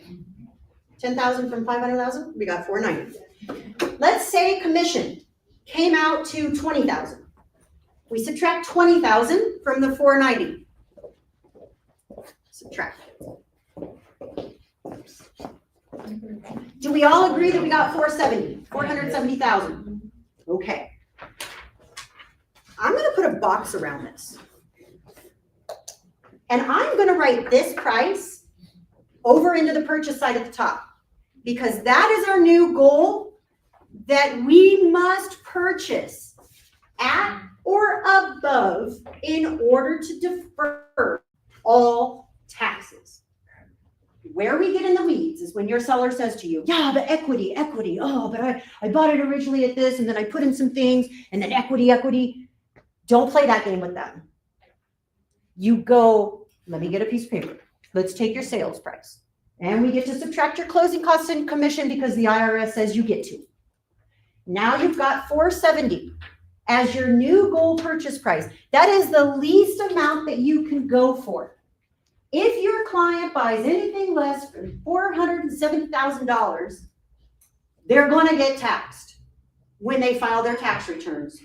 10,000 from 500,000, we got 490. Let's say commission came out to 20,000. We subtract 20,000 from the 490. Subtract. Do we all agree that we got 470,000? Okay. I'm going to put a box around this. And I'm going to write this price over into the purchase side at the top, because that is our new goal, that we must purchase at or above in order to defer all taxes. Where we get in the weeds is when your seller says to you, yeah, but equity, oh, but I bought it originally at this, and then I put in some things, and then equity. Don't play that game with them. You go, let me get a piece of paper. Let's take your sales price. And we get to subtract your closing costs and commission because the IRS says you get to. Now you've got 470 as your new goal purchase price. That is the least amount that you can go for. If your client buys anything less than $470,000, they're going to get taxed when they file their tax returns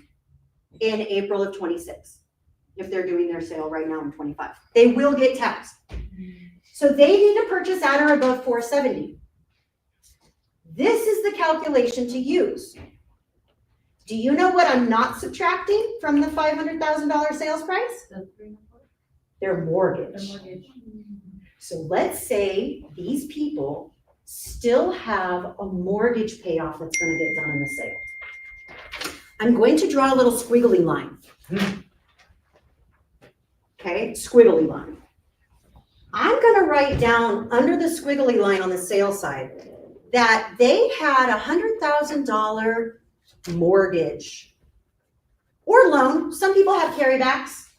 in April of 26. If they're doing their sale right now in 25, they will get taxed. So they need to purchase at or above 470. This is the calculation to use. Do you know what I'm not subtracting from the $500,000 sales price? Their mortgage. So let's say these people still have a mortgage payoff that's going to get done in the sale. I'm going to draw a little squiggly line. Okay, squiggly line. I'm going to write down under the squiggly line on the sales side that they had a $100,000 mortgage or loan. Some people have carrybacks.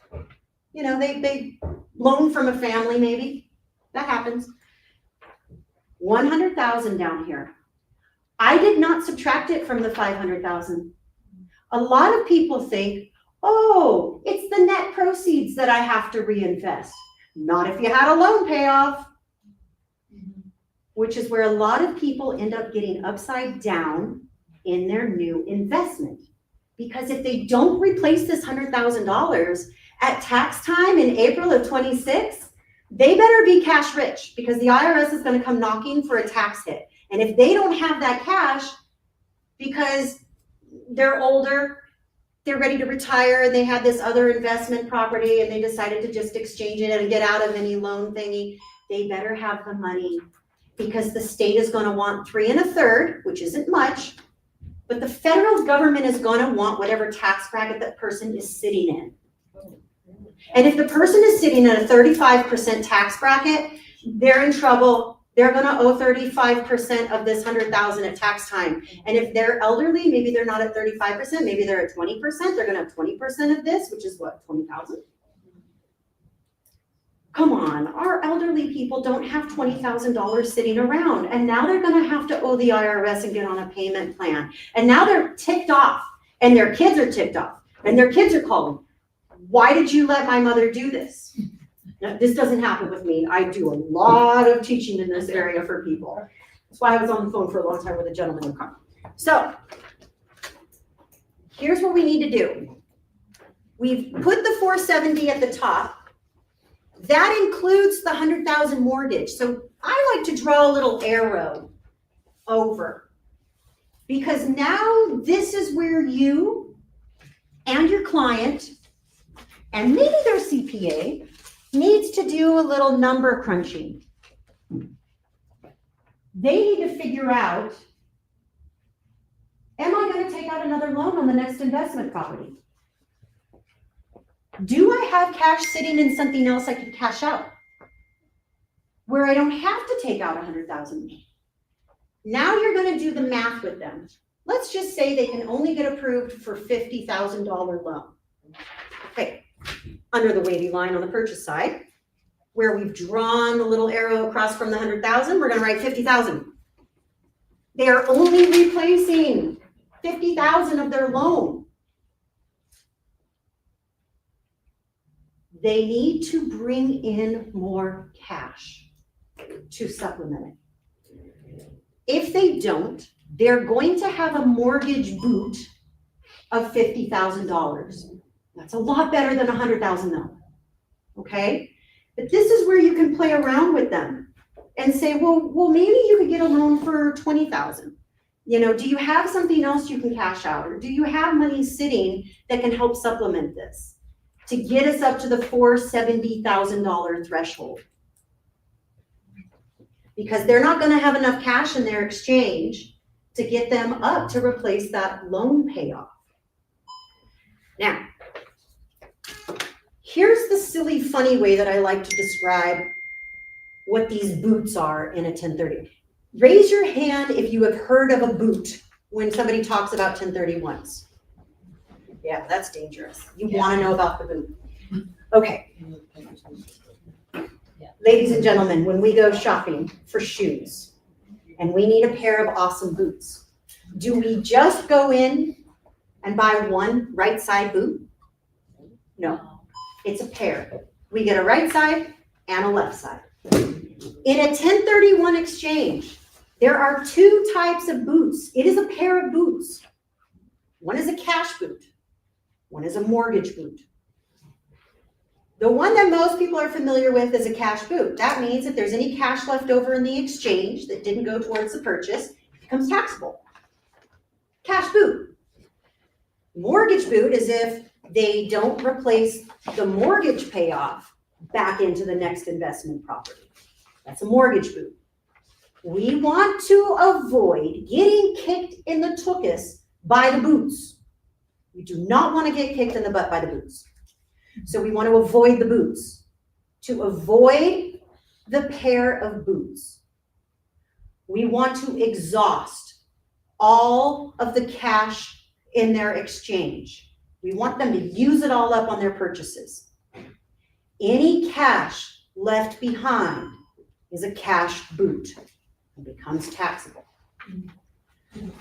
You know, they loan from a family maybe. That happens. 100,000 down here. I did not subtract it from the 500,000. A lot of people think, oh, it's the net proceeds that I have to reinvest. Not if you had a loan payoff, which is where a lot of people end up getting upside down in their new investment. Because if they don't replace this $100,000 at tax time in April of 26, they better be cash rich, because the IRS is going to come knocking for a tax hit. And if they don't have that cash because they're older, they're ready to retire, and they had this other investment property and they decided to just exchange it and get out of any loan thingy, they better have the money, because the state is going to want 3 1/3, which isn't much, but the federal government is going to want whatever tax bracket that person is sitting in. And if the person is sitting at a 35% tax bracket, they're in trouble. They're going to owe 35% of this 100,000 at tax time. And if they're elderly, maybe they're not at 35%, maybe they're at 20%. They're going to have 20% of this, which is what, 20,000? Come on, our elderly people don't have $20,000 sitting around, and now they're going to have to owe the IRS and get on a payment plan. And now they're ticked off, and their kids are ticked off, and their kids are calling, why did you let my mother do this? Now, this doesn't happen with me. I do a lot of teaching in this area for people. That's why I was on the phone for a long time with a gentleman in car. So here's what we need to do. We've put the 470 at the top. That includes the 100,000 mortgage. So I like to draw a little arrow over, because now this is where you and your client and maybe their CPA needs to do a little number crunching. They need to figure out, am I going to take out another loan on the next investment property? Do I have cash sitting in something else I could cash out, where I don't have to take out 100,000? Now you're going to do the math with them. Let's just say they can only get approved for $50,000 loan. Okay, under the wavy line on the purchase side, where we've drawn the little arrow across from the 100,000, we're going to write 50,000. They are only replacing 50,000 of their loan. They need to bring in more cash to supplement it. If they don't, they're going to have a mortgage boot of $50,000. That's a lot better than 100,000 though, okay? But this is where you can play around with them and say, well, maybe you could get a loan for 20,000. You know, do you have something else you can cash out? Or do you have money sitting that can help supplement this to get us up to the $470,000 threshold? Because they're not gonna have enough cash in their exchange to get them up to replace that loan payoff. Now, here's the silly, funny way that I like to describe what these boots are in a 1030. Raise your hand if you have heard of a boot when somebody talks about 1031s. Yeah, that's dangerous. You want to know about the boot. Okay. Ladies and gentlemen, when we go shopping for shoes and we need a pair of awesome boots, do we just go in and buy one right side boot? No, it's a pair. We get a right side and a left side. In a 1031 exchange, there are 2 types of boots. It is a pair of boots. One is a cash boot. One is a mortgage boot. The one that most people are familiar with is a cash boot. That means if there's any cash left over in the exchange that didn't go towards the purchase, it becomes taxable. Cash boot. Mortgage boot is if they don't replace the mortgage payoff back into the next investment property. That's a mortgage boot. We want to avoid getting kicked in the tuchus by the boots. We do not want to get kicked in the butt by the boots. So we want to avoid the boots. To avoid the pair of boots, we want to exhaust all of the cash in their exchange. We want them to use it all up on their purchases. Any cash left behind is a cash boot. and becomes taxable.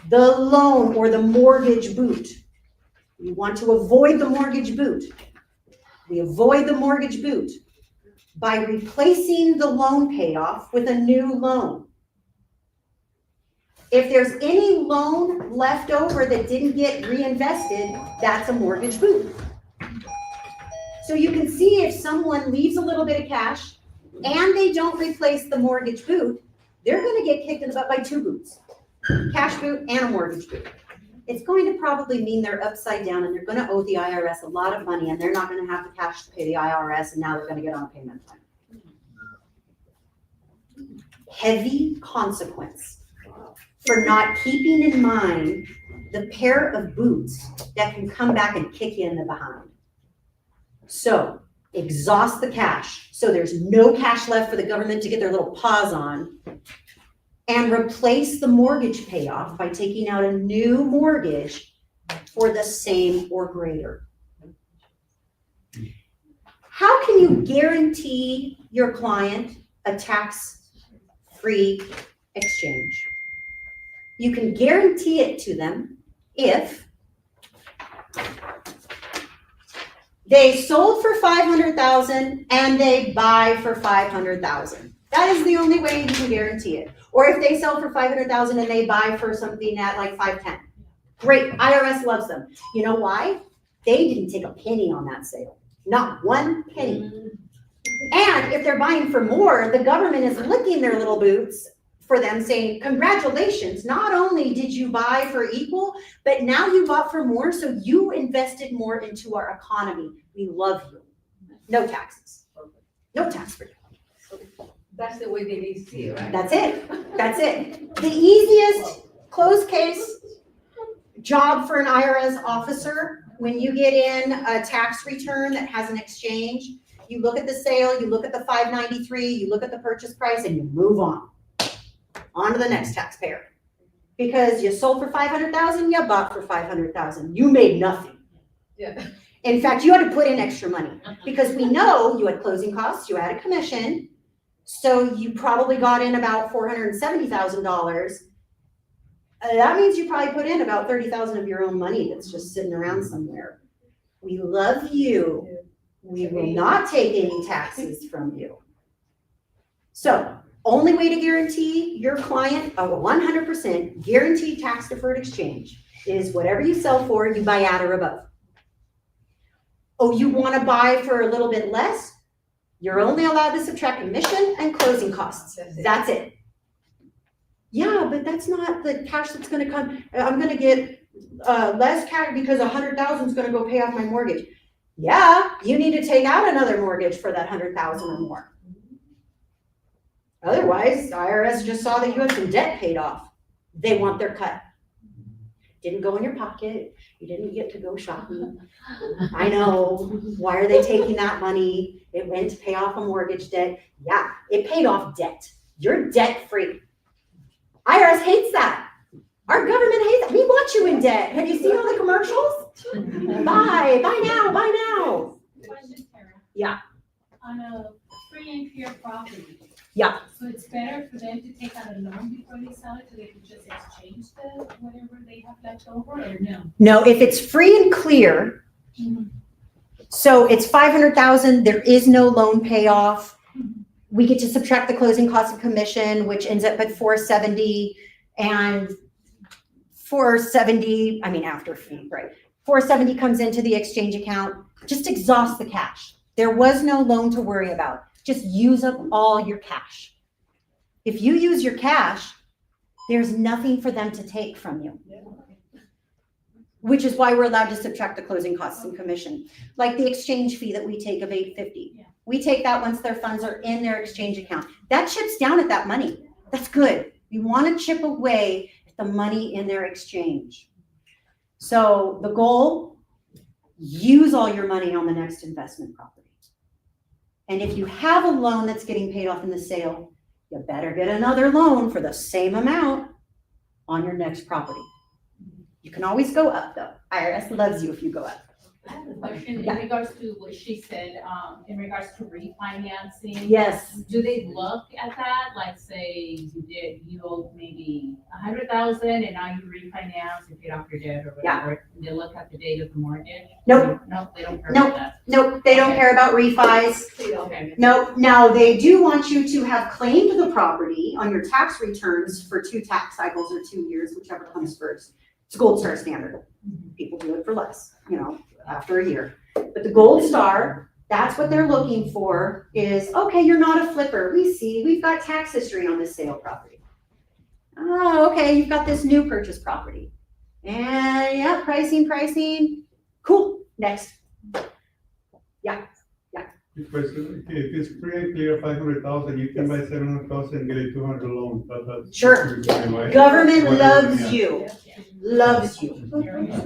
The loan or the mortgage boot. We want to avoid the mortgage boot. We avoid the mortgage boot by replacing the loan payoff with a new loan. If there's any loan left over that didn't get reinvested, that's a mortgage boot. So you can see if someone leaves a little bit of cash and they don't replace the mortgage boot, they're gonna get kicked in the butt by two boots, cash boot and a mortgage boot. It's going to probably mean they're upside down and they're gonna owe the IRS a lot of money and they're not gonna have the cash to pay the IRS and now they're gonna get on a payment plan. Heavy consequence for not keeping in mind the pair of boots that can come back and kick you in the behind. So exhaust the cash so there's no cash left for the government to get their little paws on, and replace the mortgage payoff by taking out a new mortgage for the same or greater. How can you guarantee your client a tax-free exchange? You can guarantee it to them if they sold for $500,000 and they buy for $500,000. That is the only way you can guarantee it. Or if they sell for $500,000 and they buy for something at like $510,000. Great, IRS loves them. You know why? They didn't take a penny on that sale. Not one penny. And if they're buying for more, the government is licking their little boots for them saying, congratulations, not only did you buy for equal, but now you bought for more, so you invested more into our economy. We love you. No taxes. No tax free. That's the way they see it, right? That's it. That's it. The easiest closed case job for an IRS officer, when you get in a tax return that has an exchange, you look at the sale, you look at the 593, you look at the purchase price, and you move on. On to the next taxpayer. Because you sold for $500,000, you bought for $500,000. You made nothing. Yeah. In fact, you had to put in extra money because we know you had closing costs, you had a commission, so you probably got in about $470,000. That means you probably put in about $30,000 of your own money that's just sitting around somewhere. We love you. We will not take any taxes from you. So, only way to guarantee your client a 100% guaranteed tax deferred exchange is whatever you sell for, you buy at or above. Oh, you want to buy for a little bit less? You're only allowed to subtract commission and closing costs. That's it. Yeah, but that's not the cash that's going to come. I'm going to get less cash because $100,000 is going to go pay off my mortgage. Yeah, you need to take out another mortgage for that $100,000 or more. Otherwise, the IRS just saw that you had some debt paid off. They want their cut. Didn't go in your pocket. You didn't get to go shopping. I know. Why are they taking that money? It went to pay off a mortgage debt. Yeah, it paid off debt. You're debt free. IRS hates that. Our government hates that. We want you in debt. Have you seen all the commercials? Buy now, buy now. Question, Tara. Yeah. On a free and clear property. Yeah. So it's better for them to take out a loan before they sell it, so they can just exchange the whatever they have left over, or no? No, if it's free and clear, so it's $500,000, there is no loan payoff. We get to subtract the closing costs and commission, which ends up at $470, and $470, I mean after fee, right? $470 comes into the exchange account. Just exhaust the cash. There was no loan to worry about. Just use up all your cash. If you use your cash, there's nothing for them to take from you. Which is why we're allowed to subtract the closing costs and commission. Like the exchange fee that we take of $850. Yeah. We take that once their funds are in their exchange account. That chips down at that money. That's good. We want to chip away at the money in their exchange. So the goal, use all your money on the next investment property. And if you have a loan that's getting paid off in the sale, you better get another loan for the same amount on your next property. You can always go up though. IRS loves you if you go up. I have a question in Yeah. regards to what she said, in regards to refinancing. Yes, Do they look at that, like say you owe maybe 100,000 and now you refinance and pay off your debt or Yeah. whatever? And they look at the date of the mortgage? Nope. No, they don't care Nope. about that. nope, they don't care about refis. Okay. No, now they do want you to have claimed the property on your tax returns for 2 tax cycles or 2 years, whichever comes first. It's Gold Star standard. People do it for less, after a year. But the Gold Star, that's what they're looking for is, okay, you're not a flipper. We see, we've got tax history on this sale property. Oh, okay, you've got this new purchase property. And yeah, pricing. Cool, next. Because if it's free and clear 500,000, you can buy 700,000 and get a 200 loan. That's Sure. right? Government Whatever, loves yeah. you. Loves you.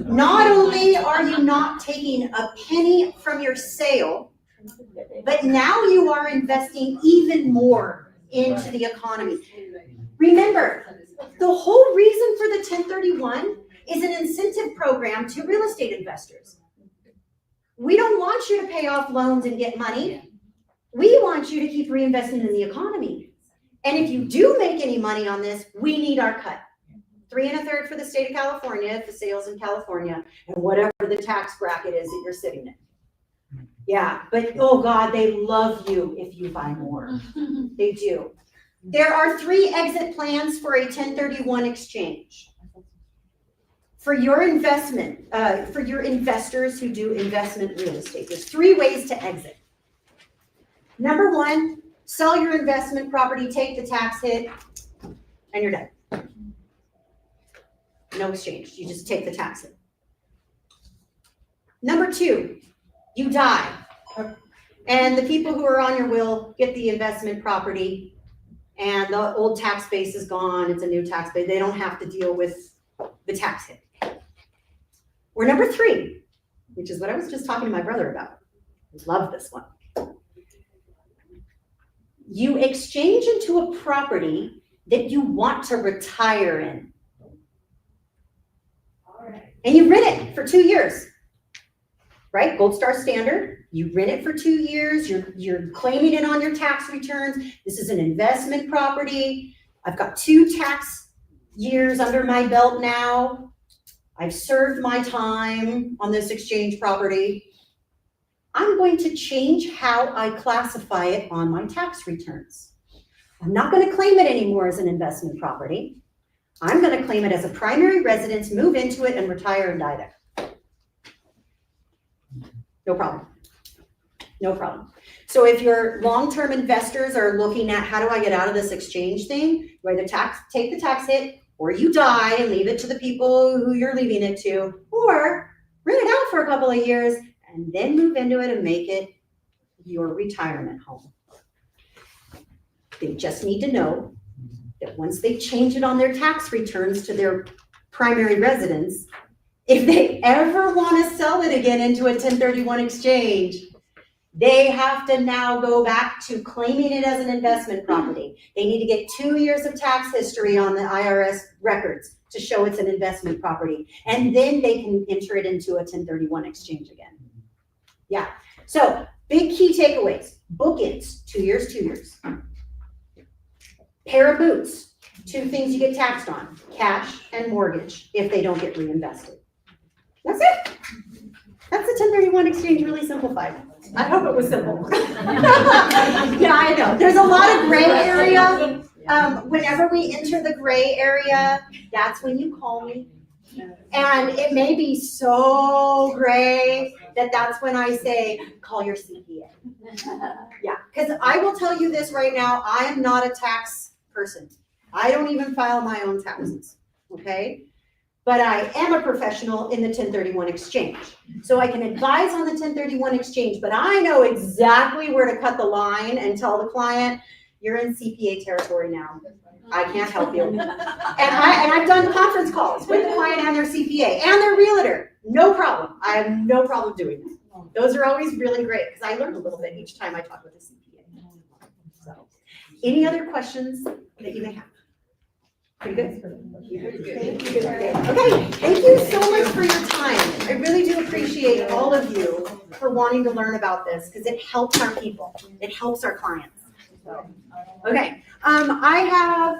Not only are you not taking a penny from your sale, but now you are investing even more into the economy. Remember, the whole reason for the 1031 is an incentive program to real estate investors. We don't want you to pay off loans and get money. We want you to keep reinvesting in the economy. And if you do make any money on this, we need our cut. 3 1/3 for the state of California, if the sale's in California, and whatever the tax bracket is that you're sitting in. Yeah, but oh God, they love you if you buy more. They do. There are 3 exit plans for a 1031 exchange. For your investment, for your investors who do investment real estate, there's 3 ways to exit. Number 1, sell your investment property, take the tax hit, and you're done. No exchange, you just take the tax hit. Number 2, you die. And the people who are on your will get the investment property, and the old tax base is gone, it's a new tax base, they don't have to deal with the tax hit. Or number 3, which is what I was just talking to my brother about. I love this one. You exchange into a property that you want to retire in. And you rent it for 2 years, right? Gold Star standard. You rent it for 2 years. You're claiming it on your tax returns. This is an investment property. I've got 2 tax years under my belt now. I've served my time on this exchange property. I'm going to change how I classify it on my tax returns. I'm not going to claim it anymore as an investment property. I'm going to claim it as a primary residence, move into it, and retire and die there. No problem. No problem. So if your long-term investors are looking at how do I get out of this exchange thing, where the take the tax hit, or you die and leave it to the people who you're leaving it to, or rent it out for a couple of years and then move into it and make it your retirement home. They just need to know that once they change it on their tax returns to their primary residence, if they ever want to sell it again into a 1031 exchange, they have to now go back to claiming it as an investment property. They need to get 2 years of tax history on the IRS records to show it's an investment property. And then they can enter it into a 1031 exchange again. Yeah, so big key takeaways. Bookends, 2 years, 2 years. Pair of boots, 2 things you get taxed on, cash and mortgage, if they don't get reinvested. That's it. That's the 1031 exchange really simplified. I hope it was simple. Yeah, I know. There's a lot of gray area. Whenever we enter the gray area, that's when you call me. And it may be so gray that that's when I say, call your CPA. Yeah, because I will tell you this right now, I am not a tax person. I don't even file my own taxes, okay? But I am a professional in the 1031 exchange. So I can advise on the 1031 exchange, but I know exactly where to cut the line and tell the client, you're in CPA territory now. I can't help you. And I've done conference calls with the client and their CPA and their realtor. No problem. I have no problem doing that. Those are always really great because I learn a little bit each time I talk with a CPA. So, any other questions that you may have? Pretty good? Good. Okay, thank you so much for your time. I really do appreciate all of you for wanting to learn about this, because it helps our people. It helps our clients. So, okay, I have